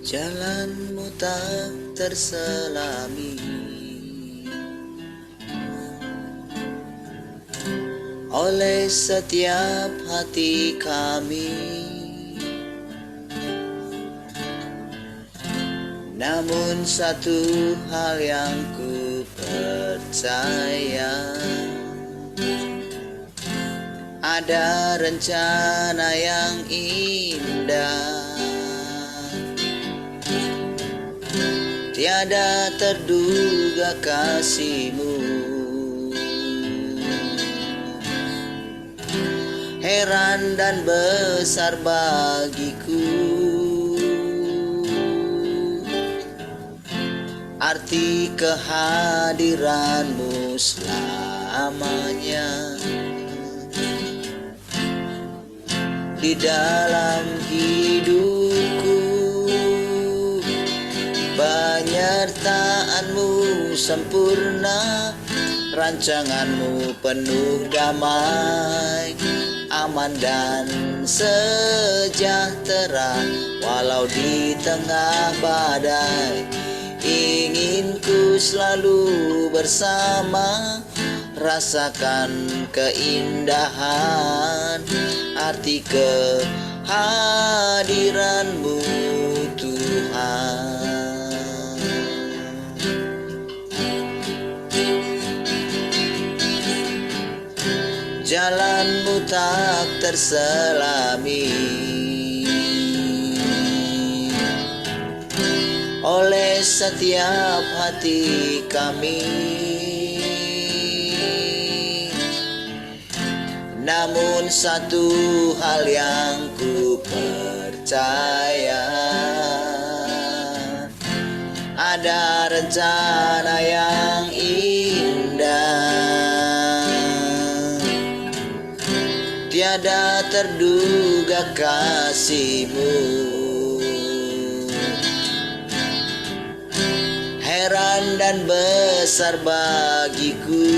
Jalanmu tak terselami oleh setiap hati kami, namun satu hal yang ku percaya, ada rencana yang indah. Tiada terduga kasihmu, heran dan besar bagiku, arti kehadiranmu selamanya di dalam hidupku. Penyertaanmu sempurna, rancanganmu penuh damai, aman dan sejahtera walau di tengah badai. Ingin ku selalu bersama, rasakan keindahan arti kehadiranmu Tuhan. Jalanmu tak terselami oleh setiap hati kami, namun satu hal yang ku percaya, ada rencana yang indah. Tiada terduga kasihmu, heran dan besar bagiku,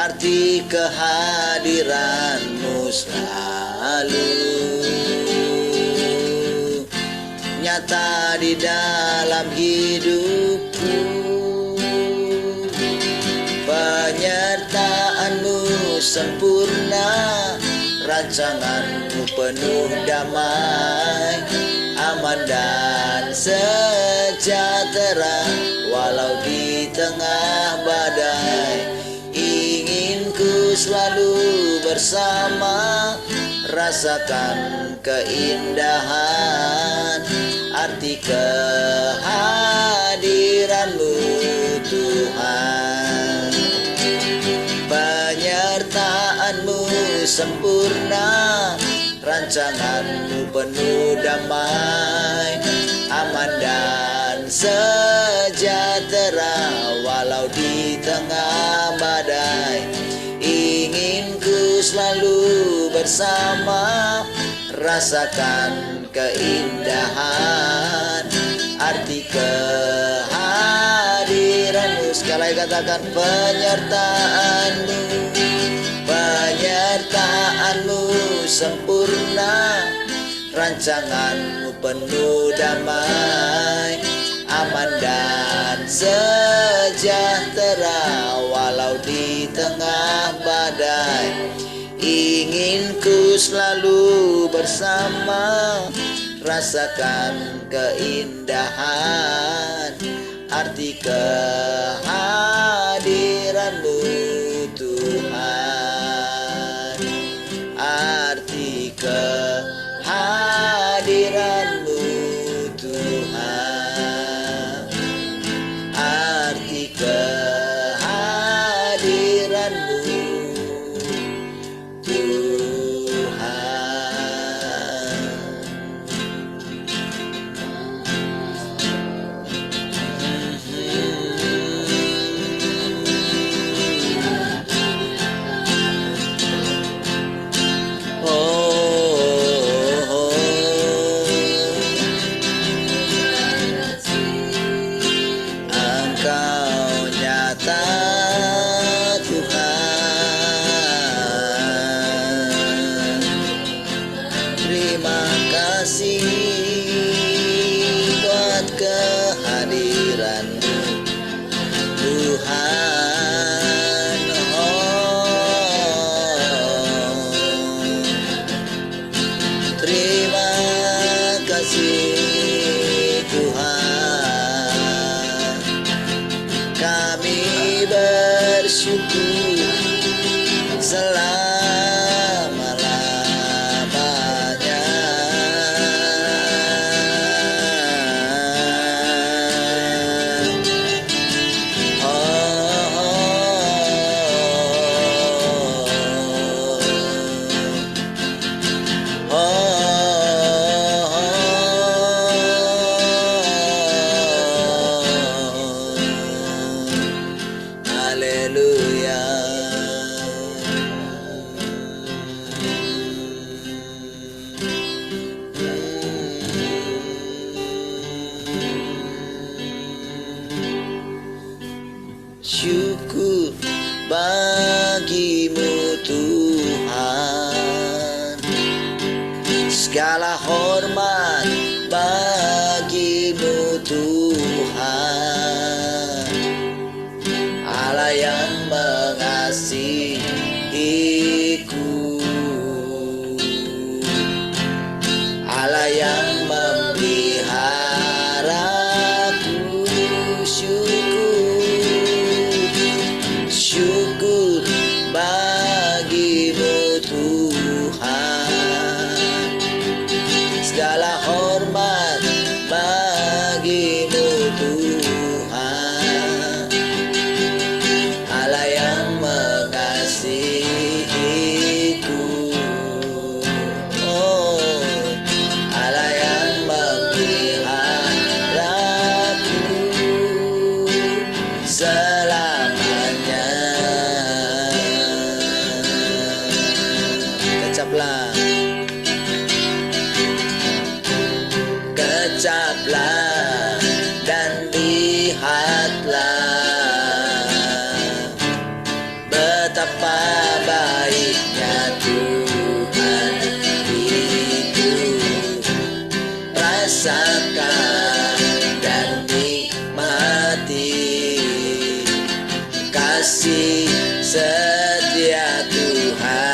arti kehadiranmu selalu nyata di dalam hidupku. Penyertaanmu sempurna, rancanganmu penuh damai, aman dan sejahtera walau di tengah badai. Ingin ku selalu bersama, rasakan keindahan arti kehadiranmu Tuhan. Penyertaanmu sempurna, rancanganmu penuh damai, aman dan sejahtera walau di tengah badai. Ingin ku selalu bersama, rasakan keindahan arti kehadiranmu. Sekali katakan penyertaanmu, penyertaanmu sempurna, rancanganmu penuh damai, aman dan sejahtera walau di tengah badai. Ingin ku selalu bersama, rasakan keindahan arti kehadiranmu Tuhan, arti kehadiranmu Tuhan, arti kehadiranmu Tuhan. kasih buat kehadiran-Mu Tuhan. Terima kasih Tuhan, kami bersyukur selama-lamanya. Haleluya. Syukur bagi-Mu Tuhan, segala hormat bagi-Mu Tuhan, Allah yang mengasihiku, Allah yang memeliharaku. Syukur bagi-Mu Tuhan, segala hormat bagi-Mu Tuhan, Allah yang mengasihiku, Allah yang memeliharaku selamanya. Kecaplah dan lihatlah betapa baiknya Tuhan itu. Rasakan dan nikmati kasih setia Tuhan.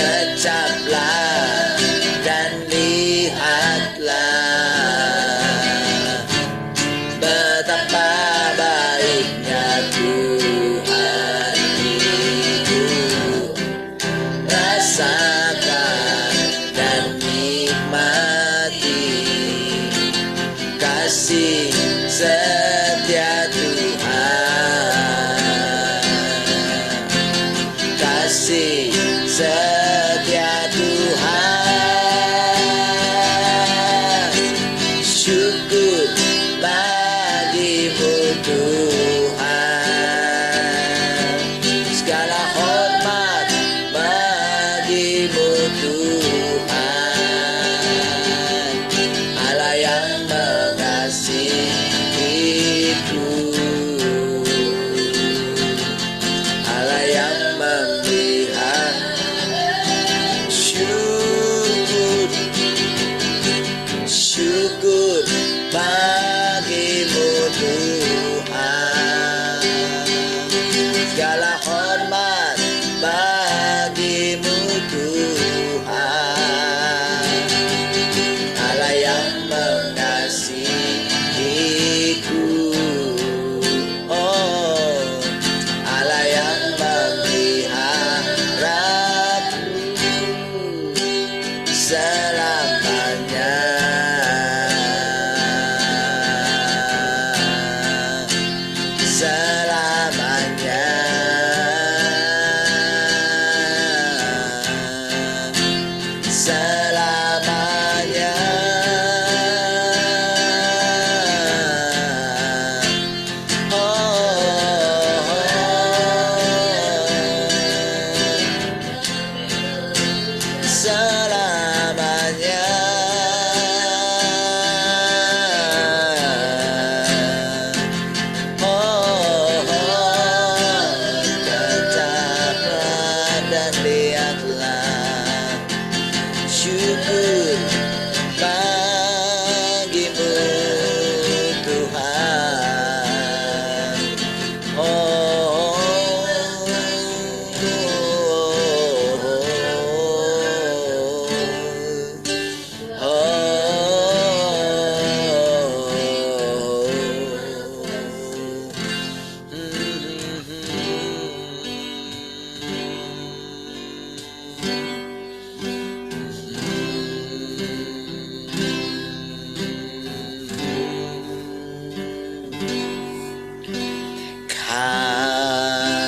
Kecaplah dan lihatlah betapa baiknya Tuhan itu. Rasakan dan nikmati kasih setia Tuhan, kasih setia Tuhan. Syukur bagi-Mu Tuhan, segala hormat bagi-Mu Tuhan, Allah yang mengasihiku, Allah yang memeliharaku.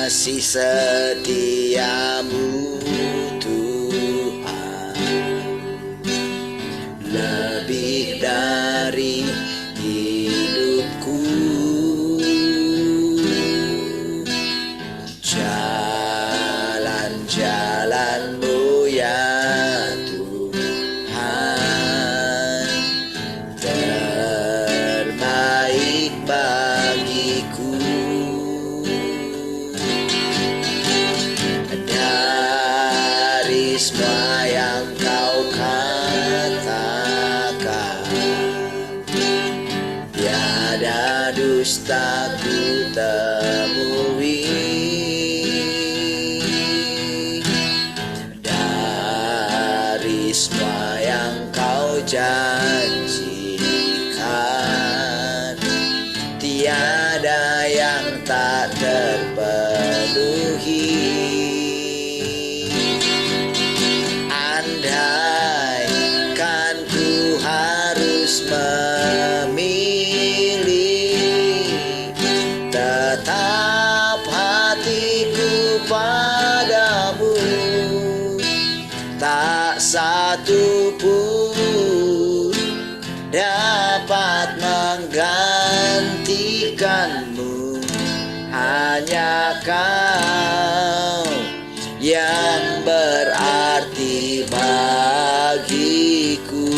Kasih setiamu Tuhan lebih dari hidupku, jalan-jalanmu ya Tuhan terbaik bagiku. Dari semua yang kau katakan, tiada dusta ku temui. Dari semua yang kau janjikan, tiada yang tak terpenuhi. Andai kan ku harus memilih, tetap hatiku padamu, tak satu pun dapat menggantikanmu. Hanya kau yang berarti bagiku,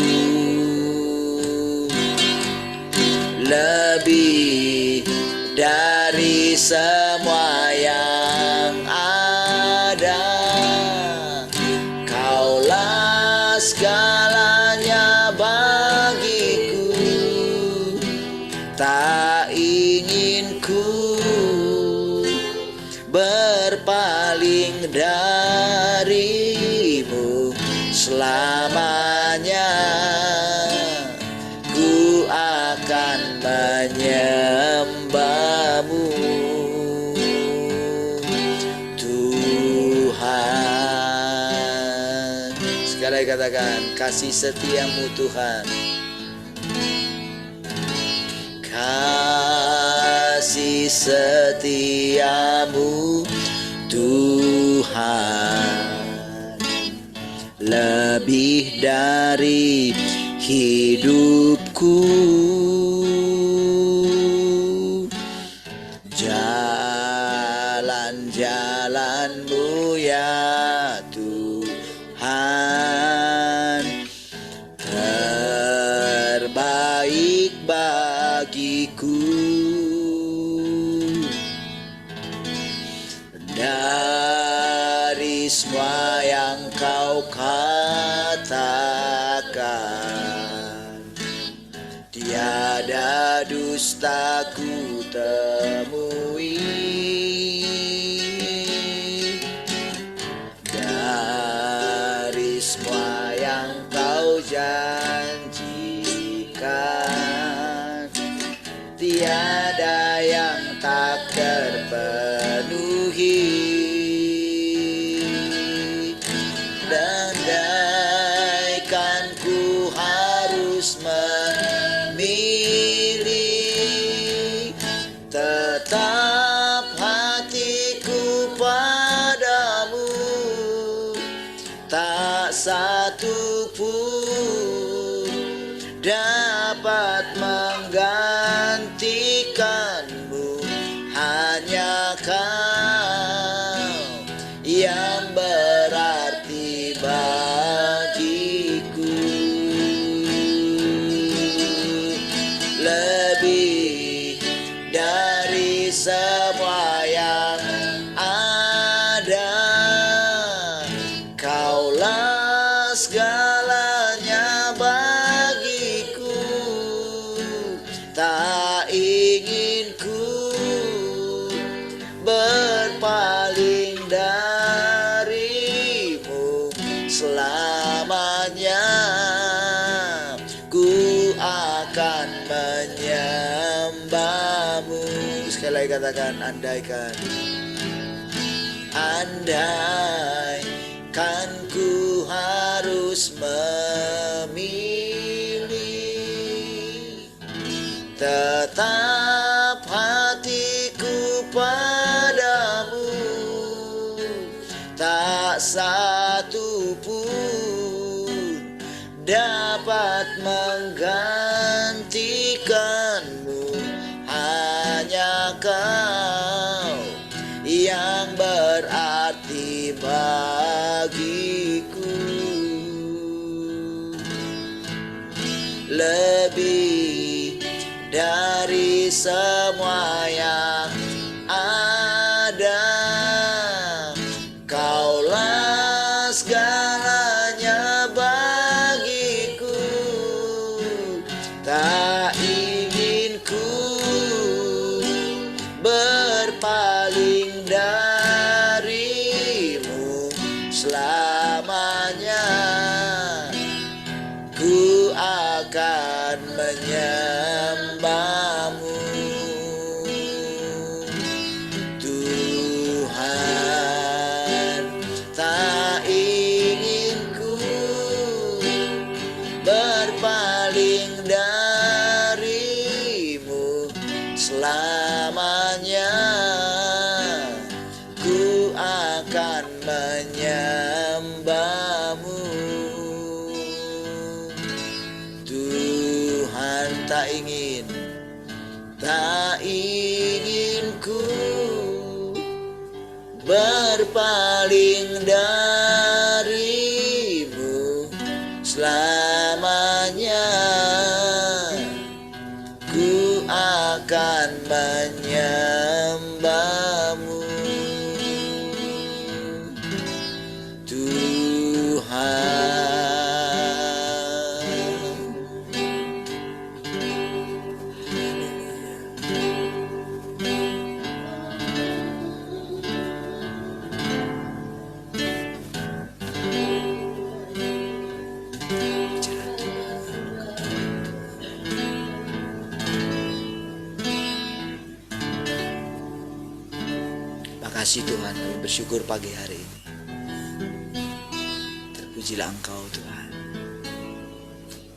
lebih dari semua yang ada. Kaulah segalanya bagiku, tak ingin ku berpaling darimu selamanya. Ku akan menyembahmu Tuhan. Sekali katakan, kasih setiamu Tuhan. Kasih setiamu Tuhan lebih dari hidupku, jalan-jalanmu ya Tuhan terbaik bagiku. Dari semua yang kau katakan, tiada dusta ku temui. Dari semua yang kau janjikan, tiada yang tak terpenuhi. Andaikan ku harus memilih, tetap hatiku padamu, tak satu pun dapat menggantikanmu. Hanya kau yang berarti bagiku, lebih dari semua yang ada. Kaulah segalanya bagiku, tak ingin ku berpaling dari katakan andaikan. Andai kan ku harus memilih, tetap hatiku padamu, tak satu pun dapat menggantikanmu. Hanya Kau yang berarti bagiku, lebih dari semua yang ada. Kaulah segalanya bagiku, tak ingin ku berpaling darimu selamanya. Ku akan menyembahmu, Tuhan. Tak ingin ku berpaling darimu selamanya. Ku akan menyembahmu, Tuhan. Tak ingin ku berpaling darimu selamanya. Ku akan menyembahmu, Tuhan. Makasih Tuhan, kami bersyukur pagi hari ini. Terpujilah Engkau Tuhan.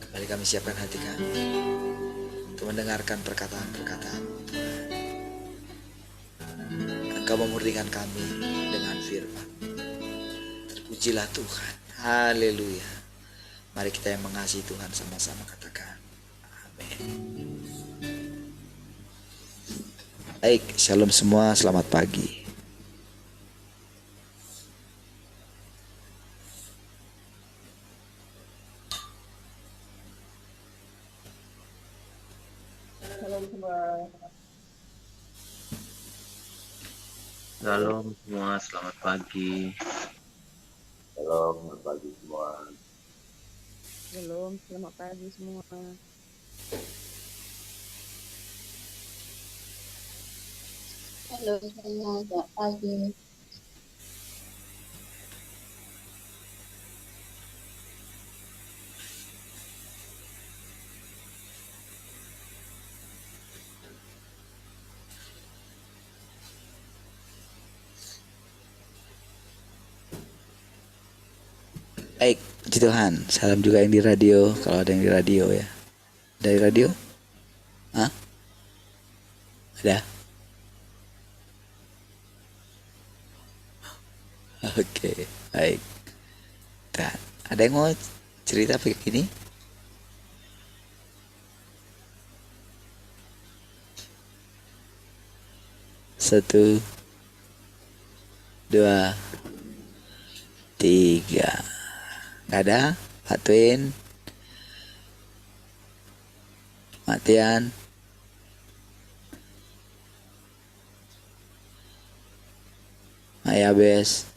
Kembali kami siapkan hati kami untuk mendengarkan perkataan-perkataan Tuhan. Engkau memurnikan kami dengan firman. Terpujilah Tuhan. Haleluya. Mari kita yang mengasihi Tuhan sama-sama katakan amin. Baik, shalom semua, selamat pagi. Shalom semua, selamat pagi. Shalom, selamat pagi semua. Shalom, selamat pagi semua. Halo semua, selamat pagi. Baik, puji Tuhan. Salam juga yang di radio, kalau ada yang di radio ya. Dari radio? Hah? Ada? Oke, baik. Dan ada yang mau cerita begini? Satu, dua, tiga. Gak ada? Pak Twin, Matian, Maya Bes.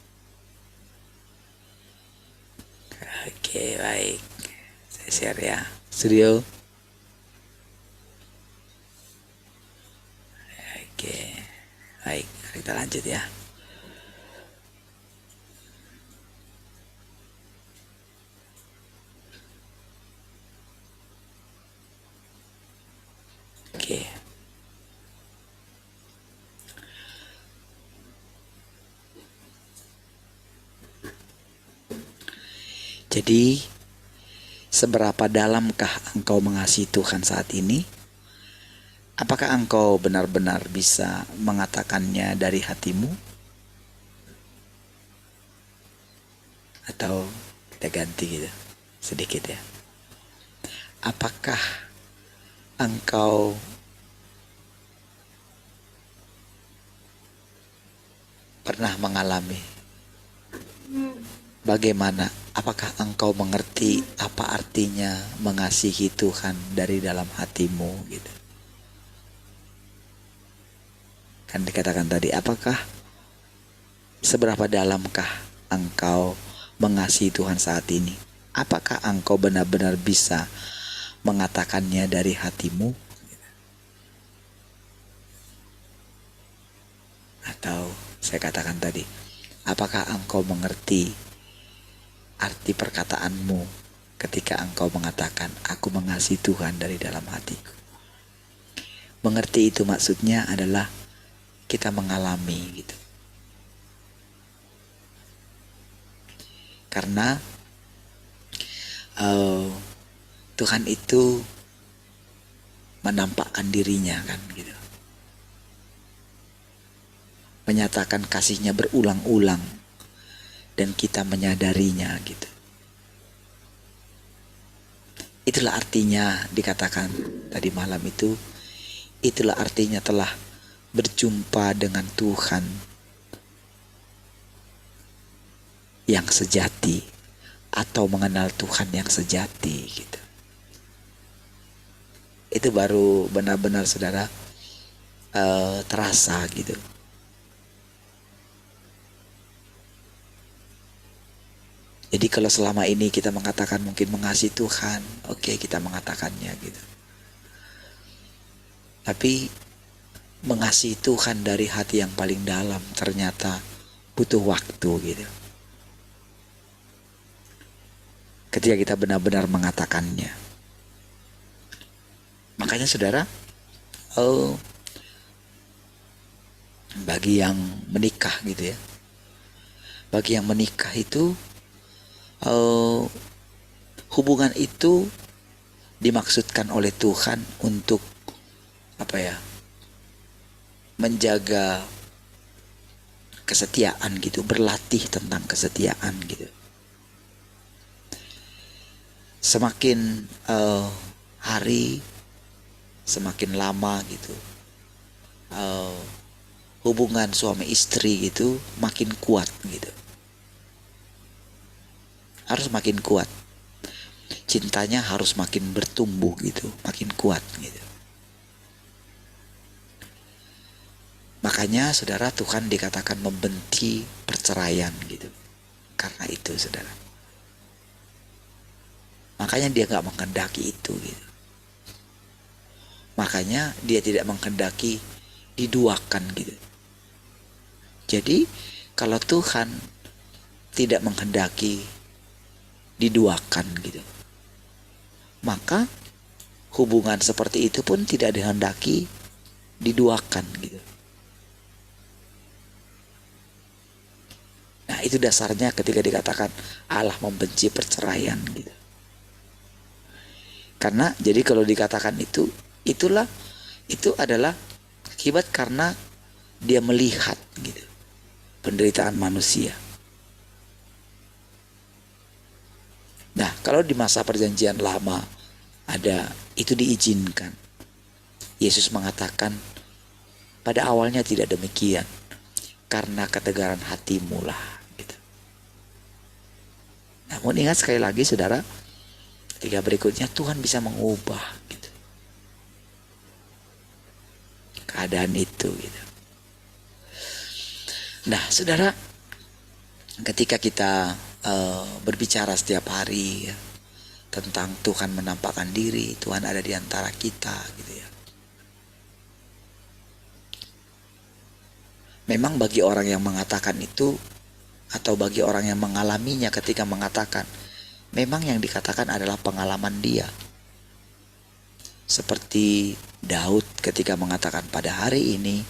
Oke, baik. Saya share ya. Studio. Oke, baik. Kita lanjut ya. Oke. Jadi, seberapa dalamkah engkau mengasihi Tuhan saat ini? Apakah engkau benar-benar bisa mengatakannya dari hatimu? Atau kita ganti gitu, sedikit ya. Apakah engkau pernah mengalami bagaimana? Apakah engkau mengerti apa artinya mengasihi Tuhan dari dalam hatimu gitu? Kan dikatakan tadi, apakah seberapa dalamkah engkau mengasihi Tuhan saat ini? Apakah engkau benar-benar bisa mengatakannya dari hatimu? Atau saya katakan tadi, apakah engkau mengerti arti perkataanmu ketika engkau mengatakan, aku mengasihi Tuhan dari dalam hatiku? Mengerti itu maksudnya adalah kita mengalami gitu. Karena Tuhan itu menampakkan dirinya kan gitu. Menyatakan kasihnya berulang-ulang dan kita menyadarinya gitu. Itulah artinya dikatakan tadi malam itu, itulah artinya telah berjumpa dengan Tuhan yang sejati atau mengenal Tuhan yang sejati gitu. Itu baru benar-benar saudara terasa gitu. Jadi kalau selama ini kita mengatakan mungkin mengasihi Tuhan, oke, kita mengatakannya gitu. Tapi mengasihi Tuhan dari hati yang paling dalam ternyata butuh waktu gitu. Ketika kita benar-benar mengatakannya. Makanya saudara, bagi yang menikah gitu ya, bagi yang menikah itu hubungan itu dimaksudkan oleh Tuhan untuk apa ya, menjaga kesetiaan gitu, berlatih tentang kesetiaan gitu. Semakin hari, semakin lama gitu, hubungan suami istri gitu makin kuat gitu. Harus makin kuat. Cintanya harus makin bertumbuh gitu, makin kuat gitu. Makanya saudara, Tuhan dikatakan membenci perceraian gitu. Karena itu saudara. Makanya dia gak menghendaki itu gitu. Makanya dia tidak menghendaki diduakan gitu. Jadi kalau Tuhan tidak menghendaki diduakan gitu, maka hubungan seperti itu pun tidak dihendaki diduakan gitu. Nah itu dasarnya ketika dikatakan Allah membenci perceraian gitu. Karena jadi kalau dikatakan itu adalah akibat karena dia melihat gitu penderitaan manusia. Nah kalau di masa perjanjian lama ada itu diizinkan. Yesus mengatakan pada awalnya tidak demikian, karena ketegaran hatimu lah gitu. Namun ingat sekali lagi saudara, ketika berikutnya Tuhan bisa mengubah gitu keadaan itu gitu. Nah saudara, ketika kita berbicara setiap hari ya, tentang Tuhan menampakkan diri, Tuhan ada di antara kita gitu ya. Memang bagi orang yang mengatakan itu, atau bagi orang yang mengalaminya ketika mengatakan, memang yang dikatakan adalah pengalaman dia. Seperti Daud ketika mengatakan, pada hari ini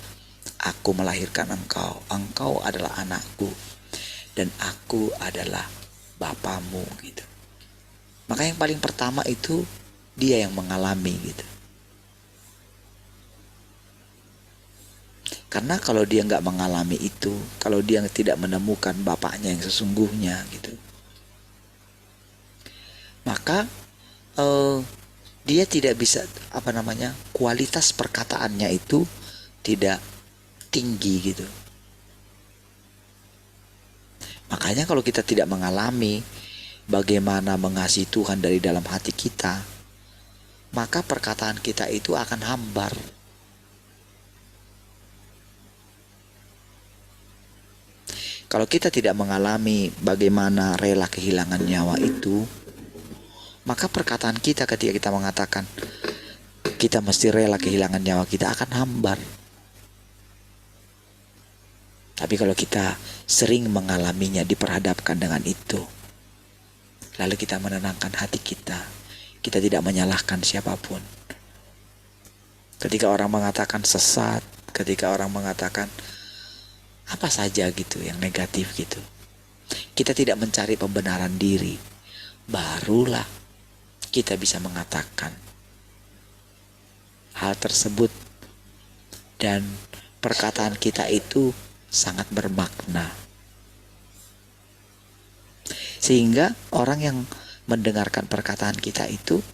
aku melahirkan engkau, engkau adalah anakku, dan aku adalah bapamu gitu. Maka yang paling pertama itu dia yang mengalami gitu. Karena kalau dia nggak mengalami itu, kalau dia tidak menemukan bapaknya yang sesungguhnya gitu, maka dia tidak bisa kualitas perkataannya itu tidak tinggi gitu. Makanya kalau kita tidak mengalami bagaimana mengasihi Tuhan dari dalam hati kita, maka perkataan kita itu akan hambar. Kalau kita tidak mengalami bagaimana rela kehilangan nyawa itu, maka perkataan kita ketika kita mengatakan kita mesti rela kehilangan nyawa kita akan hambar. Tapi kalau kita sering mengalaminya, diperhadapkan dengan itu, lalu kita menenangkan hati kita, kita tidak menyalahkan siapapun. Ketika orang mengatakan sesat, ketika orang mengatakan apa saja gitu yang negatif gitu, kita tidak mencari pembenaran diri, barulah kita bisa mengatakan hal tersebut, dan perkataan kita itu sangat bermakna, sehingga orang yang mendengarkan perkataan kita itu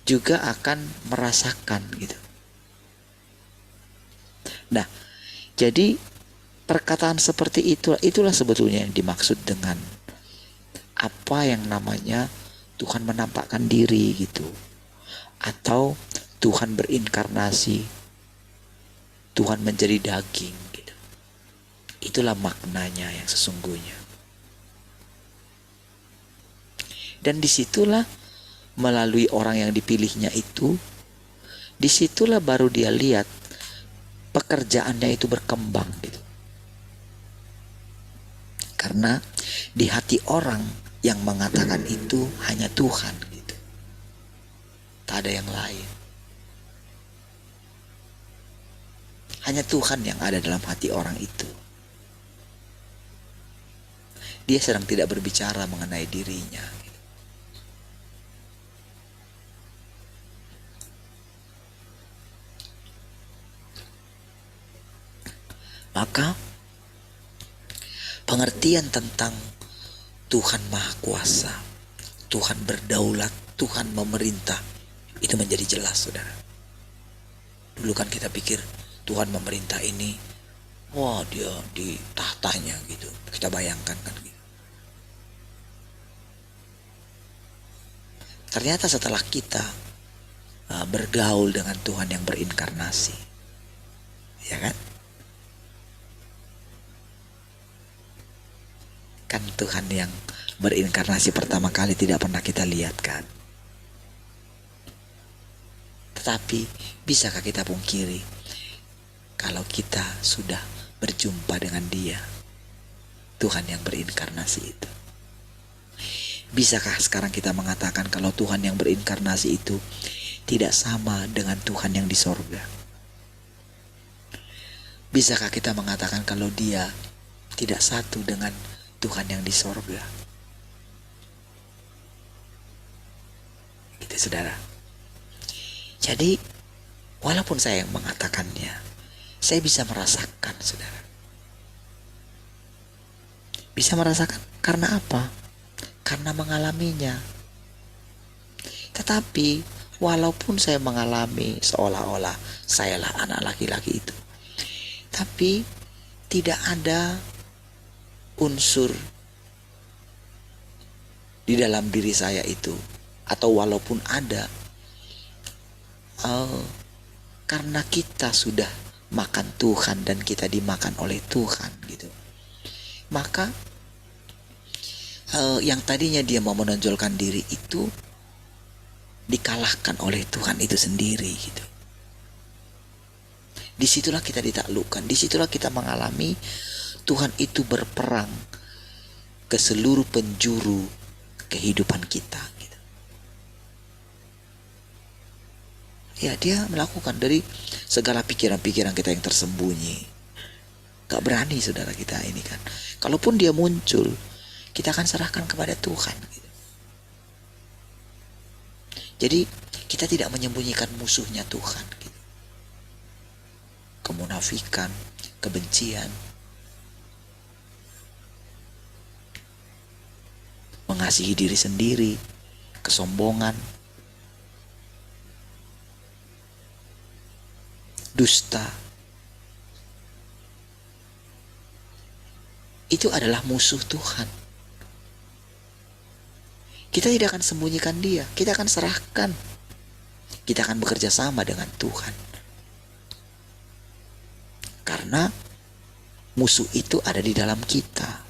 juga akan merasakan gitu. Nah, jadi perkataan seperti itulah sebetulnya yang dimaksud dengan apa yang namanya Tuhan menampakkan diri gitu, atau Tuhan berinkarnasi, Tuhan menjadi daging gitu. Itulah maknanya yang sesungguhnya. Dan disitulah melalui orang yang dipilihnya itu, disitulah baru dia lihat pekerjaannya itu berkembang gitu. Karena di hati orang yang mengatakan itu hanya Tuhan gitu, tak ada yang lain. Hanya Tuhan yang ada dalam hati orang itu. Dia sedang tidak berbicara mengenai dirinya. Maka pengertian tentang Tuhan Maha Kuasa, Tuhan berdaulat, Tuhan memerintah, itu menjadi jelas, saudara. Dulu kan kita pikir Tuhan memerintah ini, wah dia di tahtanya gitu. Kita bayangkan kan gitu. Ternyata setelah kita bergaul dengan Tuhan yang berinkarnasi, ya kan? Kan Tuhan yang berinkarnasi pertama kali tidak pernah kita lihat kan. Tetapi bisakah kita pungkiri kalau kita sudah berjumpa dengan Dia, Tuhan yang berinkarnasi itu? Bisakah sekarang kita mengatakan kalau Tuhan yang berinkarnasi itu tidak sama dengan Tuhan yang di sorga? Bisakah kita mengatakan kalau Dia tidak satu dengan Tuhan yang di sorga? Itu, saudara. Jadi walaupun saya yang mengatakannya, saya bisa merasakan, saudara. Bisa merasakan karena apa? Karena mengalaminya. Tetapi walaupun saya mengalami seolah-olah sayalah anak laki-laki itu, tapi tidak ada unsur di dalam diri saya itu, atau walaupun ada, karena kita sudah makan Tuhan dan kita dimakan oleh Tuhan gitu, maka yang tadinya dia mau menonjolkan diri itu dikalahkan oleh Tuhan itu sendiri gitu. Disitulah kita ditaklukkan, disitulah kita mengalami Tuhan itu berperang ke seluruh penjuru kehidupan kita gitu. Ya, dia melakukan dari segala pikiran-pikiran kita yang tersembunyi. Gak berani, saudara, kita ini kan. Kalaupun dia muncul, kita akan serahkan kepada Tuhan gitu. Jadi kita tidak menyembunyikan musuhnya Tuhan gitu. Kemunafikan, kebencian, mengasihi diri sendiri, kesombongan, dusta. Itu adalah musuh Tuhan. Kita tidak akan sembunyikan dia, kita akan serahkan. Kita akan bekerja sama dengan Tuhan. Karena musuh itu ada di dalam kita.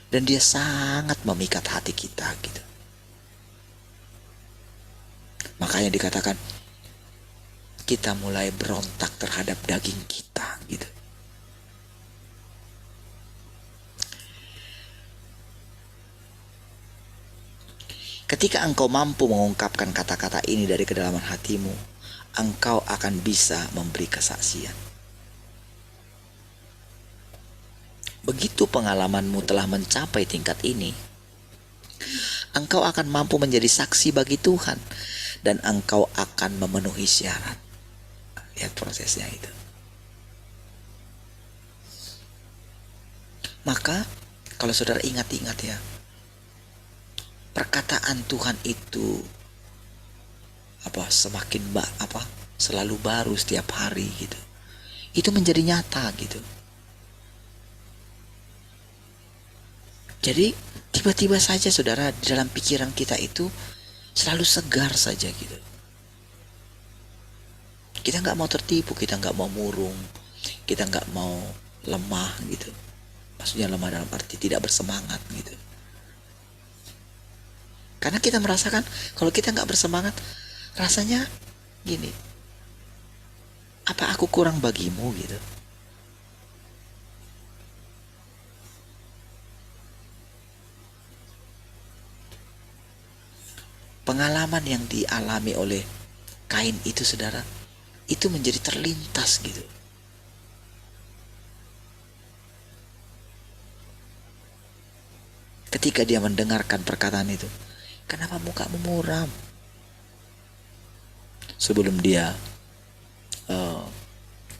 Dan dia sangat memikat hati kita gitu. Makanya dikatakan kita mulai berontak terhadap daging kita gitu. Ketika engkau mampu mengungkapkan kata-kata ini dari kedalaman hatimu, engkau akan bisa memberi kesaksian. Begitu pengalamanmu telah mencapai tingkat ini, engkau akan mampu menjadi saksi bagi Tuhan dan engkau akan memenuhi syarat. Lihat prosesnya itu. Maka kalau saudara ingat-ingat ya, perkataan Tuhan itu selalu baru setiap hari gitu. Itu menjadi nyata gitu. Jadi tiba-tiba saja saudara di dalam pikiran kita itu selalu segar saja gitu. Kita nggak mau tertipu, kita nggak mau murung, kita nggak mau lemah gitu. Maksudnya lemah dalam arti tidak bersemangat gitu. Karena kita merasakan kalau kita nggak bersemangat, rasanya gini, apa aku kurang bagimu gitu. Pengalaman yang dialami oleh Kain itu saudara, itu menjadi terlintas gitu. Ketika dia mendengarkan perkataan itu, kenapa mukamu muram? Sebelum dia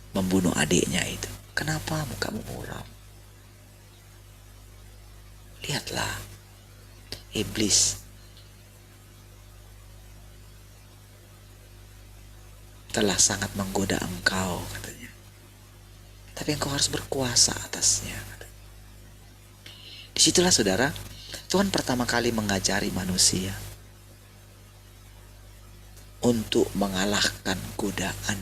membunuh adiknya itu, kenapa mukamu muram? Lihatlah, iblis telah sangat menggoda engkau katanya. Tapi engkau harus berkuasa atasnya. Disitulah saudara, Tuhan pertama kali mengajari manusia untuk mengalahkan godaan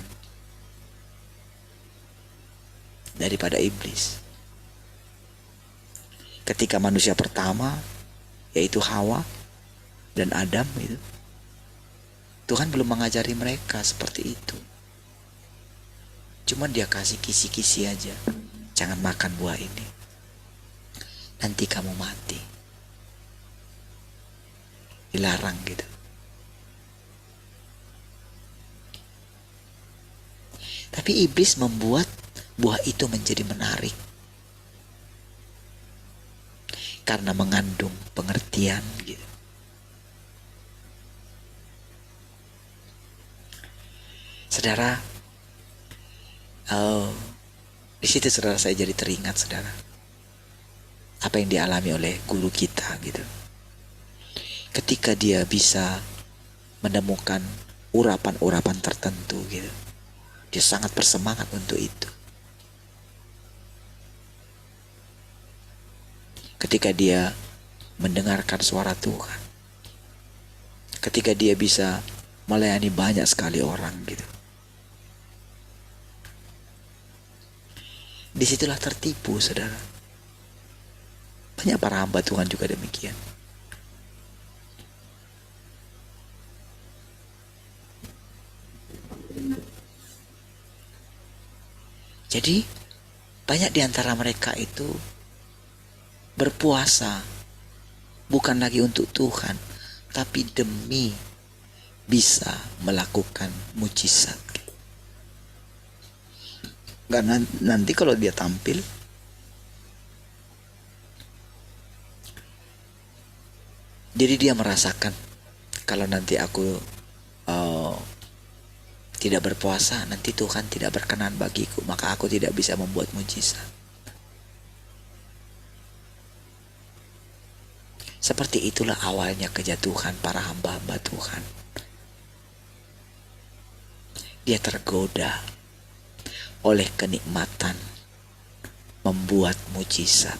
daripada iblis. Ketika manusia pertama, yaitu Hawa dan Adam itu, Tuhan belum mengajari mereka seperti itu. Cuma dia kasih kisi-kisi aja. Jangan makan buah ini, nanti kamu mati. Dilarang gitu. Tapi iblis membuat buah itu menjadi menarik. Karena mengandung pengertian gitu. Saudara, di situ saudara saya jadi teringat saudara, apa yang dialami oleh guru kita gitu. Ketika dia bisa menemukan urapan-urapan tertentu gitu, dia sangat bersemangat untuk itu. Ketika dia mendengarkan suara Tuhan, ketika dia bisa melayani banyak sekali orang gitu, disitulah tertipu saudara. Banyak para hamba Tuhan juga demikian. Jadi banyak di antara mereka itu berpuasa bukan lagi untuk Tuhan, tapi demi bisa melakukan mujizat. Karena nanti kalau dia tampil, Jadi dia merasakan kalau nanti aku eh, tidak berpuasa, nanti Tuhan tidak berkenan bagiku, maka aku tidak bisa membuat mujizat. Seperti itulah awalnya kejatuhan para hamba-hamba Tuhan. Dia tergoda oleh kenikmatan membuat mujizat.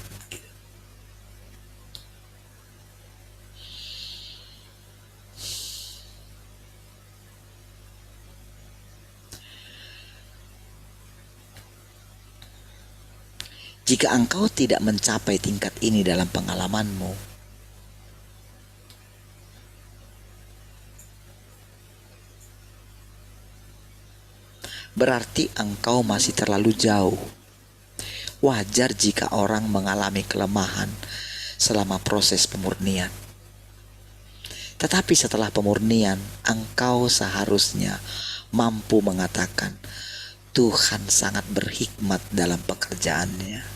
Jika engkau tidak mencapai tingkat ini dalam pengalamanmu, berarti engkau masih terlalu jauh. Wajar jika orang mengalami kelemahan selama proses pemurnian. Tetapi setelah pemurnian, engkau seharusnya mampu mengatakan, Tuhan sangat berhikmat dalam pekerjaannya.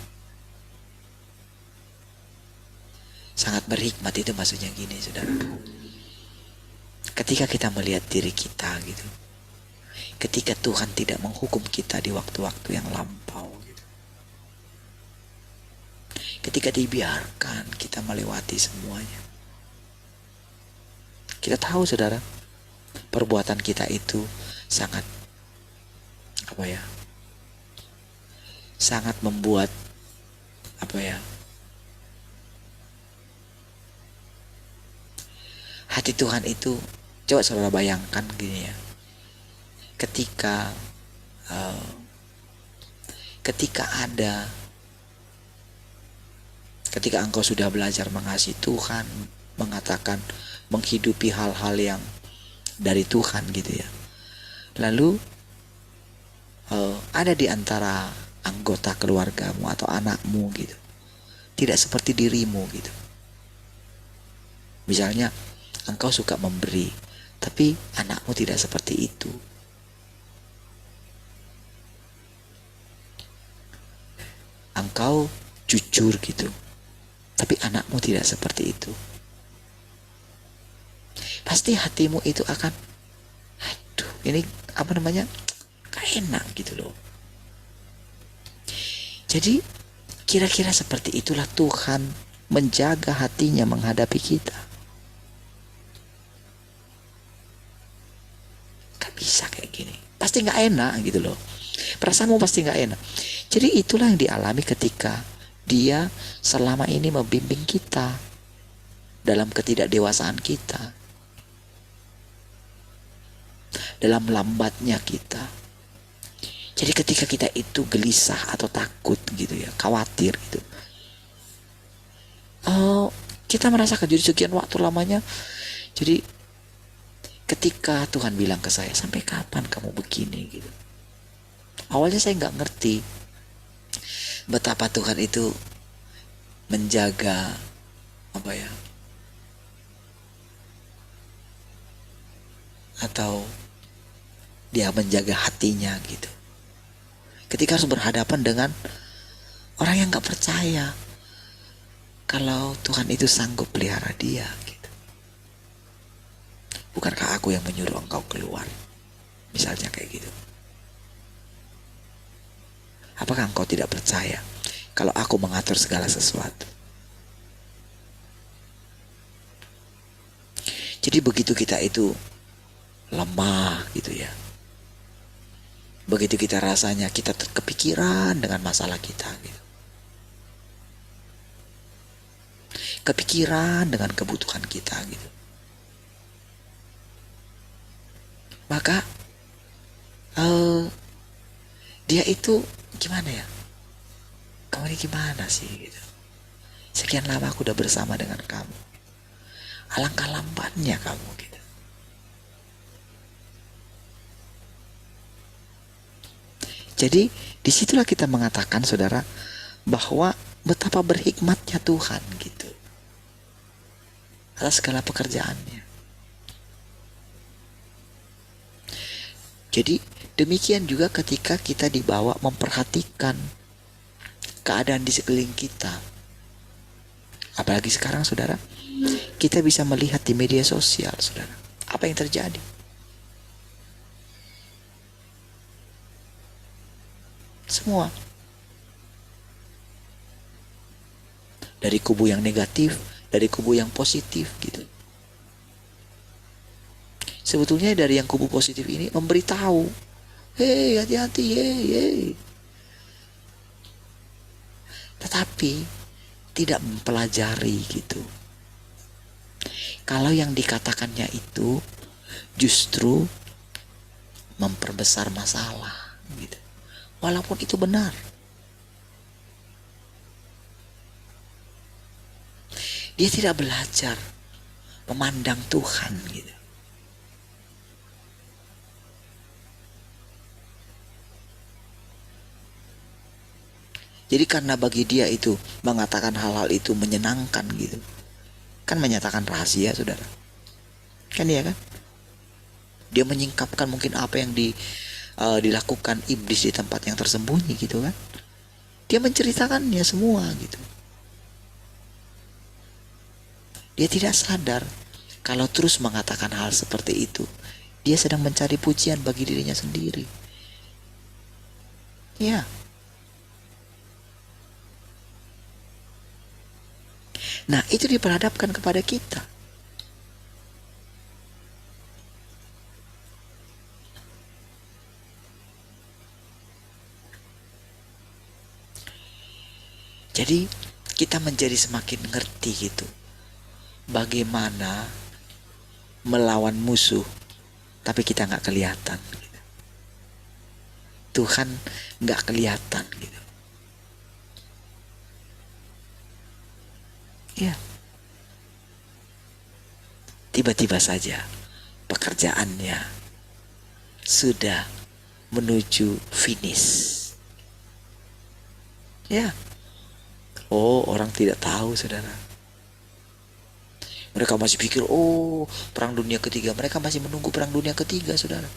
Sangat berhikmat itu maksudnya gini, saudara. Ketika kita melihat diri kita gitu, ketika Tuhan tidak menghukum kita di waktu-waktu yang lampau gitu, ketika dibiarkan kita melewati semuanya, kita tahu, saudara, perbuatan kita itu sangat sangat membuat hati Tuhan itu, coba saudara bayangkan gini ya, ketika engkau sudah belajar mengasihi Tuhan, mengatakan menghidupi hal-hal yang dari Tuhan gitu ya, lalu ada di antara anggota keluargamu atau anakmu gitu tidak seperti dirimu gitu. Misalnya engkau suka memberi, tapi anakmu tidak seperti itu. Engkau jujur gitu, tapi anakmu tidak seperti itu. Pasti hatimu itu akan, aduh, ini gak enak gitu loh. Jadi kira-kira seperti itulah Tuhan menjaga hatinya menghadapi kita. Bisa kayak gini, pasti nggak enak gitu loh, perasaanmu pasti nggak enak. Jadi itulah yang dialami ketika dia selama ini membimbing kita dalam ketidakdewasaan kita, dalam lambatnya kita. Jadi ketika kita itu gelisah atau takut gitu ya, khawatir gitu, kita merasakan jadi sekian waktu lamanya. Jadi ketika Tuhan bilang ke saya, sampai kapan kamu begini gitu. Awalnya saya nggak ngerti betapa Tuhan itu menjaga atau dia menjaga hatinya gitu. Ketika harus berhadapan dengan orang yang nggak percaya kalau Tuhan itu sanggup pelihara dia gitu. Bukankah aku yang menyuruh engkau keluar? Misalnya kayak gitu. Apakah engkau tidak percaya kalau aku mengatur segala sesuatu? Jadi begitu kita itu lemah gitu ya, begitu kita rasanya kita kepikiran dengan masalah kita gitu, kepikiran dengan kebutuhan kita gitu, maka dia itu gimana ya, kamu ini gimana sih gitu, sekian lama aku udah bersama dengan kamu, alangkah lambatnya kamu gitu. Jadi disitulah kita mengatakan, saudara, bahwa betapa berhikmatnya Tuhan gitu atas segala pekerjaannya. Jadi demikian juga ketika kita dibawa memperhatikan keadaan di sekeliling kita. Apalagi sekarang saudara, kita bisa melihat di media sosial saudara, apa yang terjadi. Semua dari kubu yang negatif, dari kubu yang positif gitu. Sebetulnya dari yang kubu positif ini memberitahu, hei hati-hati, hei. Tetapi tidak mempelajari gitu. Kalau yang dikatakannya itu justru memperbesar masalah gitu. Walaupun itu benar. Dia tidak belajar memandang Tuhan gitu. Jadi karena bagi dia itu mengatakan hal-hal itu menyenangkan gitu. Kan menyatakan rahasia saudara. Kan iya kan? Dia menyingkapkan mungkin apa yang dilakukan iblis di tempat yang tersembunyi gitu kan. Dia menceritakannya semua gitu. Dia tidak sadar kalau terus mengatakan hal seperti itu, dia sedang mencari pujian bagi dirinya sendiri. Ya. Nah, itu diperhadapkan kepada kita. Jadi, kita menjadi semakin ngerti gitu. Bagaimana melawan musuh, tapi kita nggak kelihatan. Gitu. Tuhan nggak kelihatan gitu. Ya. Tiba-tiba saja pekerjaannya sudah menuju finish. Ya. Oh, orang tidak tahu saudara. Mereka masih pikir, oh perang dunia ketiga. Mereka masih menunggu perang dunia ketiga saudara.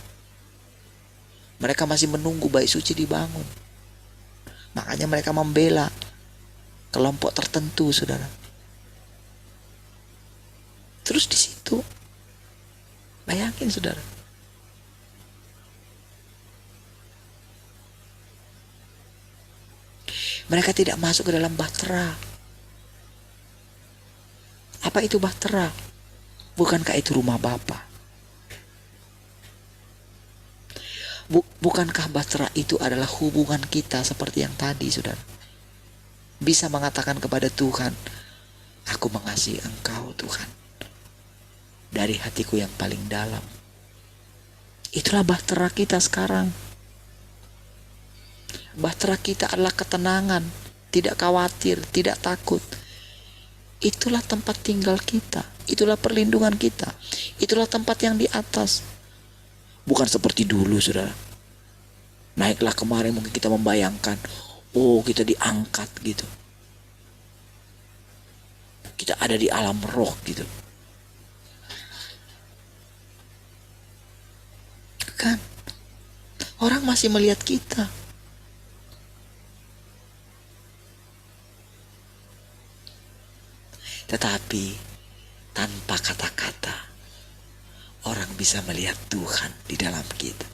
Mereka masih menunggu bait suci dibangun. Makanya mereka membela kelompok tertentu saudara. Terus di situ, bayangin saudara, mereka tidak masuk ke dalam bahtera. Apa itu bahtera? Bukankah itu rumah Bapa? Bukankah bahtera itu adalah hubungan kita seperti yang tadi saudara? Bisa mengatakan kepada Tuhan, aku mengasihi Engkau Tuhan dari hatiku yang paling dalam. Itulah bahtera kita sekarang. Bahtera kita adalah ketenangan, tidak khawatir, tidak takut. Itulah tempat tinggal kita, itulah perlindungan kita, itulah tempat yang di atas. Bukan seperti dulu saudara. Naiklah kemarin mungkin kita membayangkan, oh kita diangkat gitu. Kita ada di alam roh gitu. Kan orang masih melihat kita. Tetapi tanpa kata-kata orang bisa melihat Tuhan di dalam kita.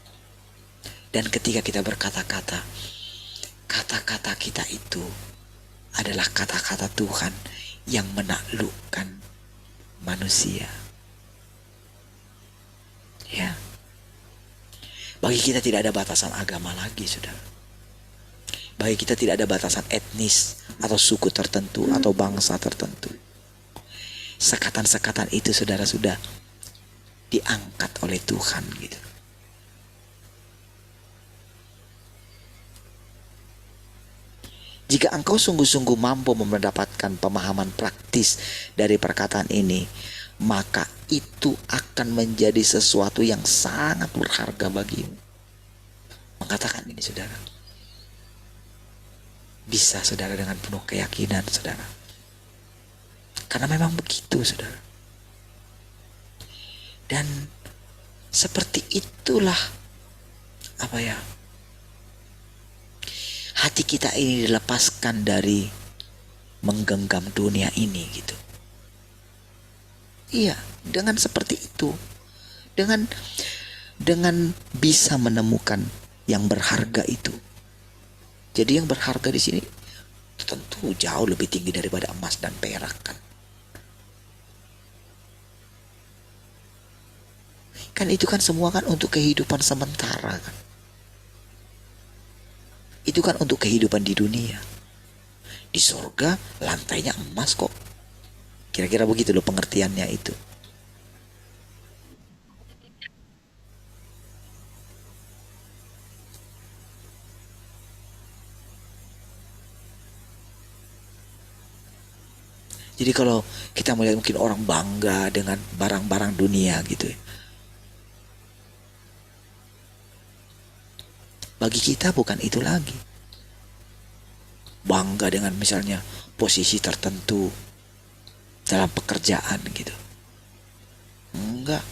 Dan ketika kita berkata-kata, kata-kata kita itu adalah kata-kata Tuhan yang menaklukkan manusia. Ya. Bagi kita tidak ada batasan agama lagi, saudara. Bagi kita tidak ada batasan etnis atau suku tertentu atau bangsa tertentu. Sekatan-sekatan itu, saudara, sudah diangkat oleh Tuhan gitu. Jika engkau sungguh-sungguh mampu mendapatkan pemahaman praktis dari perkataan ini, maka itu akan menjadi sesuatu yang sangat berharga bagimu. Mengatakan ini, saudara. Bisa, saudara, dengan penuh keyakinan, saudara. Karena memang begitu, saudara. Dan seperti itulah hati kita ini dilepaskan dari menggenggam dunia ini gitu. Iya, dengan seperti itu, dengan bisa menemukan yang berharga itu. Jadi yang berharga di sini tentu jauh lebih tinggi daripada emas dan perak kan. Kan itu kan semua kan untuk kehidupan sementara kan. Itu kan untuk kehidupan di dunia. Di surga lantainya emas kok. Kira-kira begitu loh pengertiannya itu. Jadi kalau kita melihat mungkin orang bangga dengan barang-barang dunia gitu ya. Bagi kita bukan itu lagi. Bangga dengan misalnya posisi tertentu dalam pekerjaan gitu. Enggak.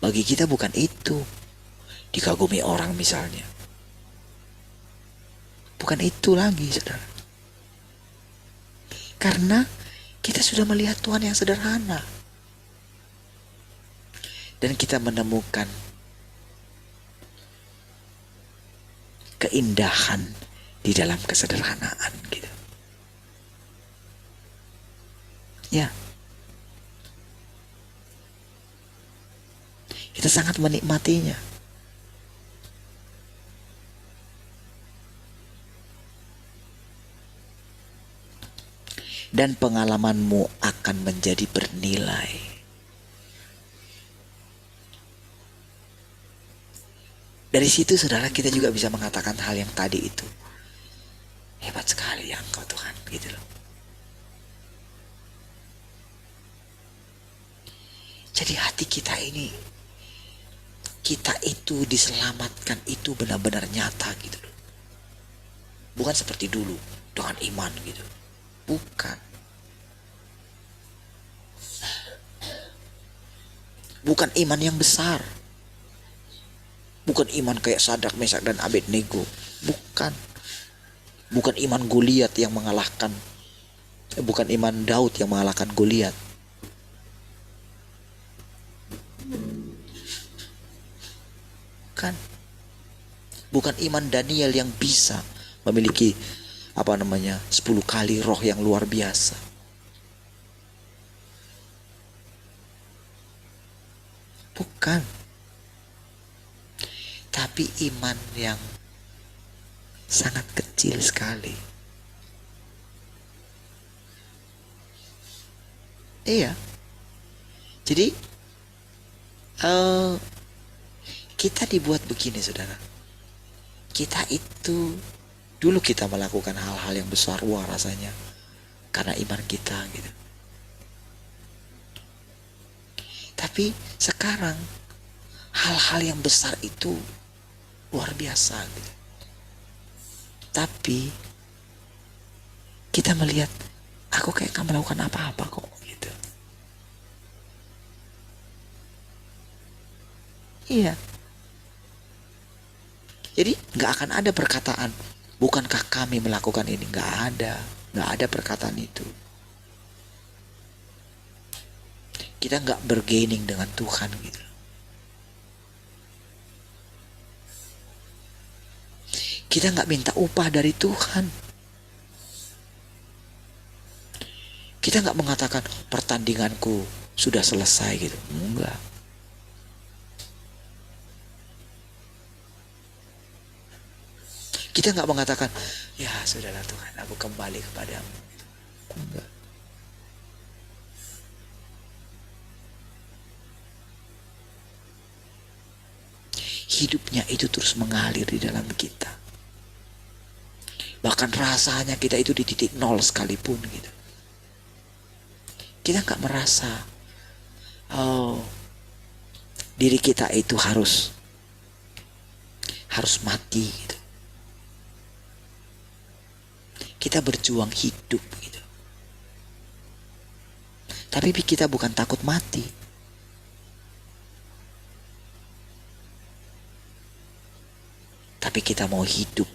Bagi kita bukan itu. Dikagumi orang misalnya. Bukan itu lagi, saudara. Karena kita sudah melihat Tuhan yang sederhana. Dan kita menemukan keindahan di dalam kesederhanaan gitu. Ya. Kita sangat menikmatinya. Dan pengalamanmu akan menjadi bernilai. Dari situ saudara kita juga bisa mengatakan hal yang tadi itu. Hebat sekali ya Engkau Tuhan gitu loh. Jadi hati kita ini, kita itu diselamatkan itu benar-benar nyata gitu loh. Bukan seperti dulu dengan iman gitu. Bukan. Bukan iman yang besar. Bukan iman kayak Sadrak, Mesak dan Abednego. Bukan. Bukan iman Goliat yang mengalahkan. Bukan iman Daud yang mengalahkan Goliat. Bukan. Bukan iman Daniel yang bisa memiliki 10 kali roh yang luar biasa. Bukan. Tapi iman yang sangat kecil sekali. Iya. Jadi kita dibuat begini saudara. Kita itu dulu kita melakukan hal-hal yang besar wah rasanya karena iman kita gitu. Tapi sekarang hal-hal yang besar itu luar biasa gitu. Tapi kita melihat aku kayak gak melakukan apa-apa kok gitu. Iya. Jadi gak akan ada perkataan bukankah kami melakukan ini? Gak ada perkataan itu. Kita gak bergaining dengan Tuhan gitu. Kita gak minta upah dari Tuhan. Kita gak mengatakan pertandinganku sudah selesai gitu. Enggak. Kita gak mengatakan ya sudahlah Tuhan aku kembali kepadamu. Enggak. Hidupnya itu terus mengalir di dalam kita. Bahkan rasanya kita itu di titik nol sekalipun gitu. Kita gak merasa diri kita itu harus mati gitu. Kita berjuang hidup gitu. Tapi kita bukan takut mati. Tapi kita mau hidup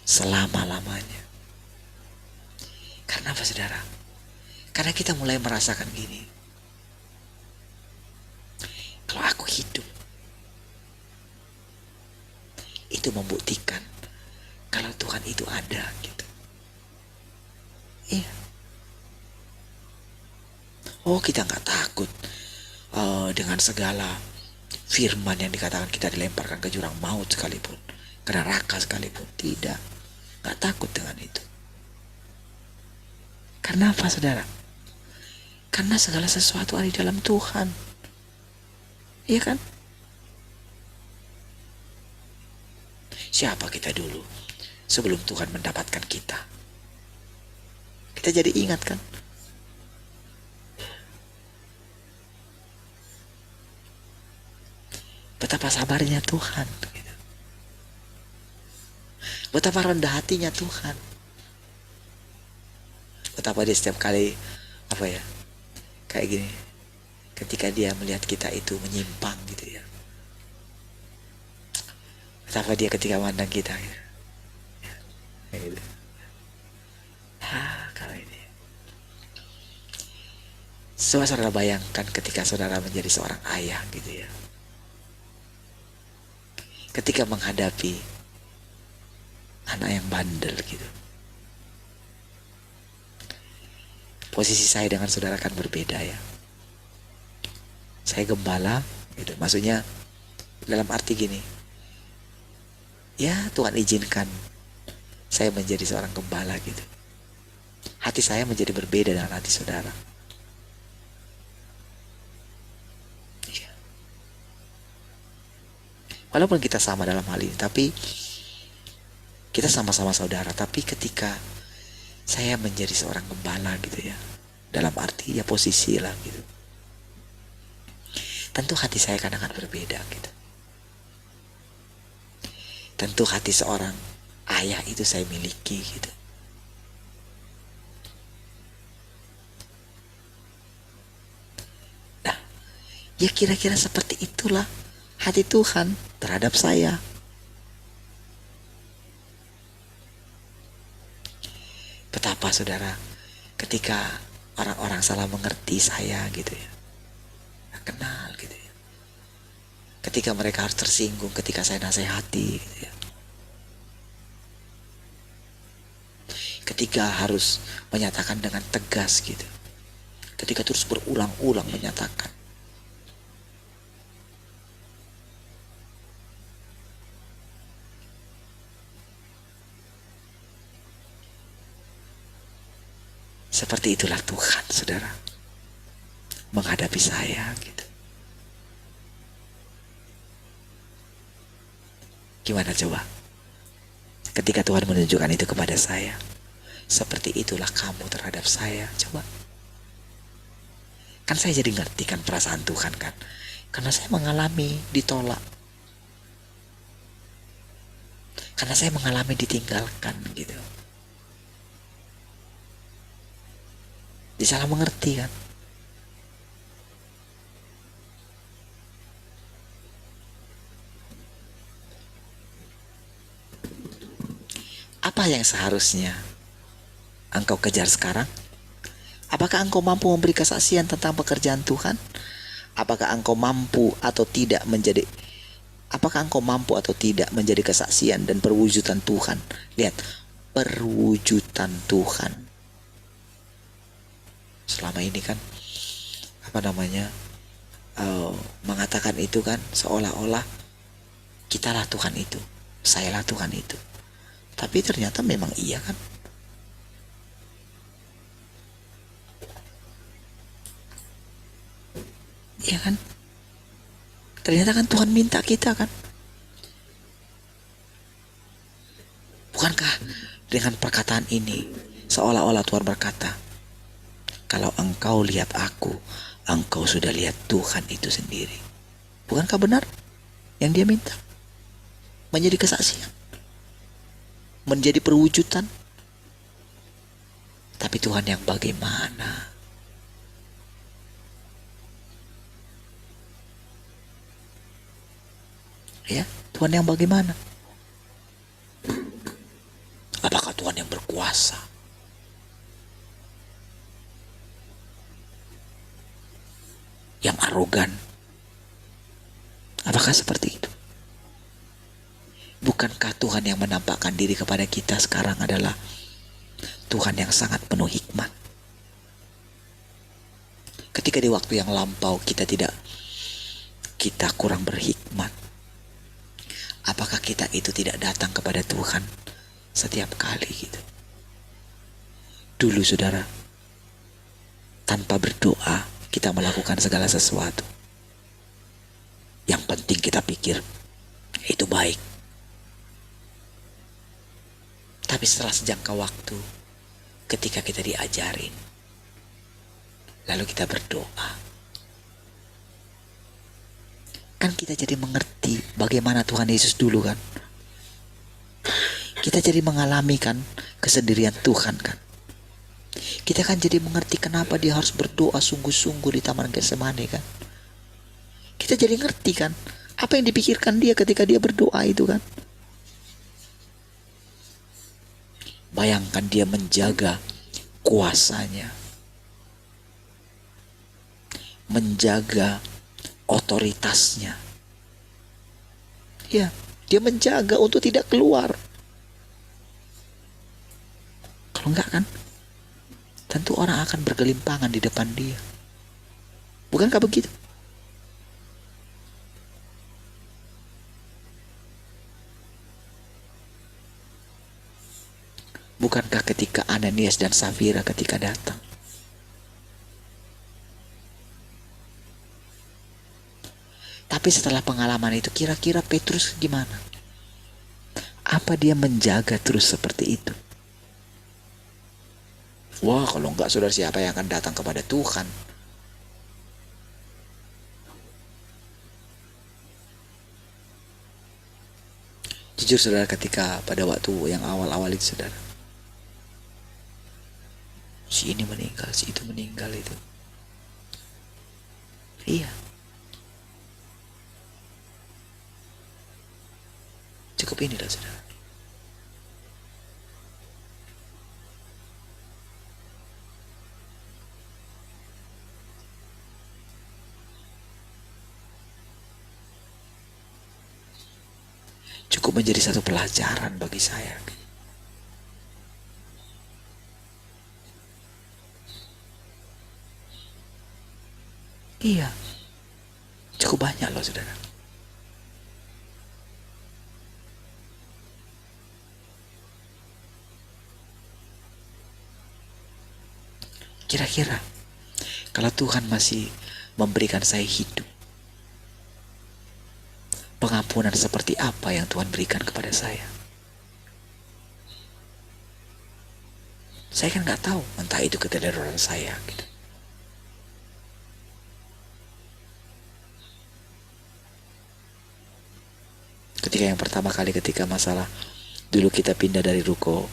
selama-lamanya. Kenapa saudara? Karena kita mulai merasakan gini. Kalau aku hidup, itu membuktikan kalau Tuhan itu ada gitu. Iya. Oh, kita nggak takut dengan segala firman yang dikatakan kita dilemparkan ke jurang maut sekalipun, ke neraka sekalipun. Tidak, nggak takut dengan itu. Karena apa saudara? Karena segala sesuatu ada di dalam Tuhan. Iya kan? Siapa kita dulu sebelum Tuhan mendapatkan kita? Kita jadi ingat kan? Betapa sabarnya Tuhan. Betapa rendah hatinya Tuhan. Betapa dia setiap kali kayak gini, ketika dia melihat kita itu menyimpang gitu ya, betapa dia ketika mandang kita gitu. Kayak gitu. Kalau ini saudara bayangkan ketika saudara menjadi seorang ayah gitu ya, ketika menghadapi anak yang bandel gitu. Posisi saya dengan saudara kan berbeda ya. Saya gembala gitu. Maksudnya dalam arti gini. Ya Tuhan izinkan saya menjadi seorang gembala gitu. Hati saya menjadi berbeda dengan hati saudara. Ya. Walaupun kita sama dalam hal ini, tapi kita sama-sama saudara. Tapi ketika saya menjadi seorang gembala gitu ya, dalam arti ya posisi lah gitu, tentu hati saya kadang-kadang berbeda gitu. Tentu hati seorang ayah itu saya miliki gitu. Nah, ya kira-kira seperti itulah hati Tuhan terhadap saya. Betapa saudara, ketika orang-orang salah mengerti saya gitu ya, nggak kenal gitu ya, ketika mereka harus tersinggung ketika saya nasihati gitu ya, ketika harus menyatakan dengan tegas gitu, ketika terus berulang-ulang menyatakan, seperti itulah Tuhan saudara menghadapi saya gitu. Gimana coba ketika Tuhan menunjukkan itu kepada saya? Seperti itulah kamu terhadap saya. Coba, kan saya jadi ngerti kan perasaan Tuhan kan, karena saya mengalami ditolak, karena saya mengalami ditinggalkan gitu, disalah mengerti kan. Apa yang seharusnya engkau kejar sekarang? Apakah engkau mampu memberi kesaksian tentang pekerjaan Tuhan? Apakah engkau mampu atau tidak menjadi kesaksian dan perwujudan Tuhan? Lihat, perwujudan Tuhan. Selama ini kan mengatakan itu kan seolah-olah kitalah Tuhan itu, sayalah Tuhan itu. Tapi ternyata memang iya kan. Iya kan. Ternyata kan Tuhan minta kita kan. Bukankah dengan perkataan ini seolah-olah Tuhan berkata, kalau engkau lihat aku, engkau sudah lihat Tuhan itu sendiri. Bukankah benar yang dia minta? Menjadi kesaksian, menjadi perwujudan. Tapi Tuhan yang bagaimana? Ya, Tuhan yang bagaimana? Apakah Tuhan yang berkuasa? yang arogan. Apakah seperti itu? Bukankah Tuhan yang menampakkan diri kepada kita sekarang adalah Tuhan yang sangat penuh hikmat? Ketika di waktu yang lampau kita kurang berhikmat, apakah kita itu tidak datang kepada Tuhan setiap kali gitu? Dulu saudara, tanpa berdoa kita melakukan segala sesuatu. Yang penting kita pikir itu baik. Tapi setelah sejangka waktu, ketika kita diajarin, lalu kita berdoa, kan kita jadi mengerti bagaimana Tuhan Yesus dulu kan. Kita jadi mengalami kan kesendirian Tuhan kan. Kita kan jadi mengerti kenapa dia harus berdoa sungguh-sungguh di Taman Getsemani kan. Kita jadi ngerti kan apa yang dipikirkan dia ketika dia berdoa itu kan. Bayangkan dia menjaga kuasanya, menjaga otoritasnya. Ya, dia menjaga untuk tidak keluar. Kalau enggak kan, tentu orang akan bergelimpangan di depan dia. Bukankah begitu? Bukankah ketika Ananias dan Safira ketika datang, tapi setelah pengalaman itu kira-kira Petrus gimana? Apa dia menjaga terus seperti itu? Wah, kalau enggak saudara, siapa yang akan datang kepada Tuhan? Jujur saudara, ketika pada waktu yang awal-awal itu saudara, si ini meninggal, si itu meninggal itu. Iya. Cukup inilah saudara. Cukup menjadi satu pelajaran bagi saya. Iya, cukup banyak loh saudara. Kira-kira kalau Tuhan masih memberikan saya hidup, pengampunan seperti apa yang Tuhan berikan kepada saya? Saya kan nggak tahu, entah itu keteledoran saya gitu. Ketika yang pertama kali ketika masalah dulu kita pindah dari ruko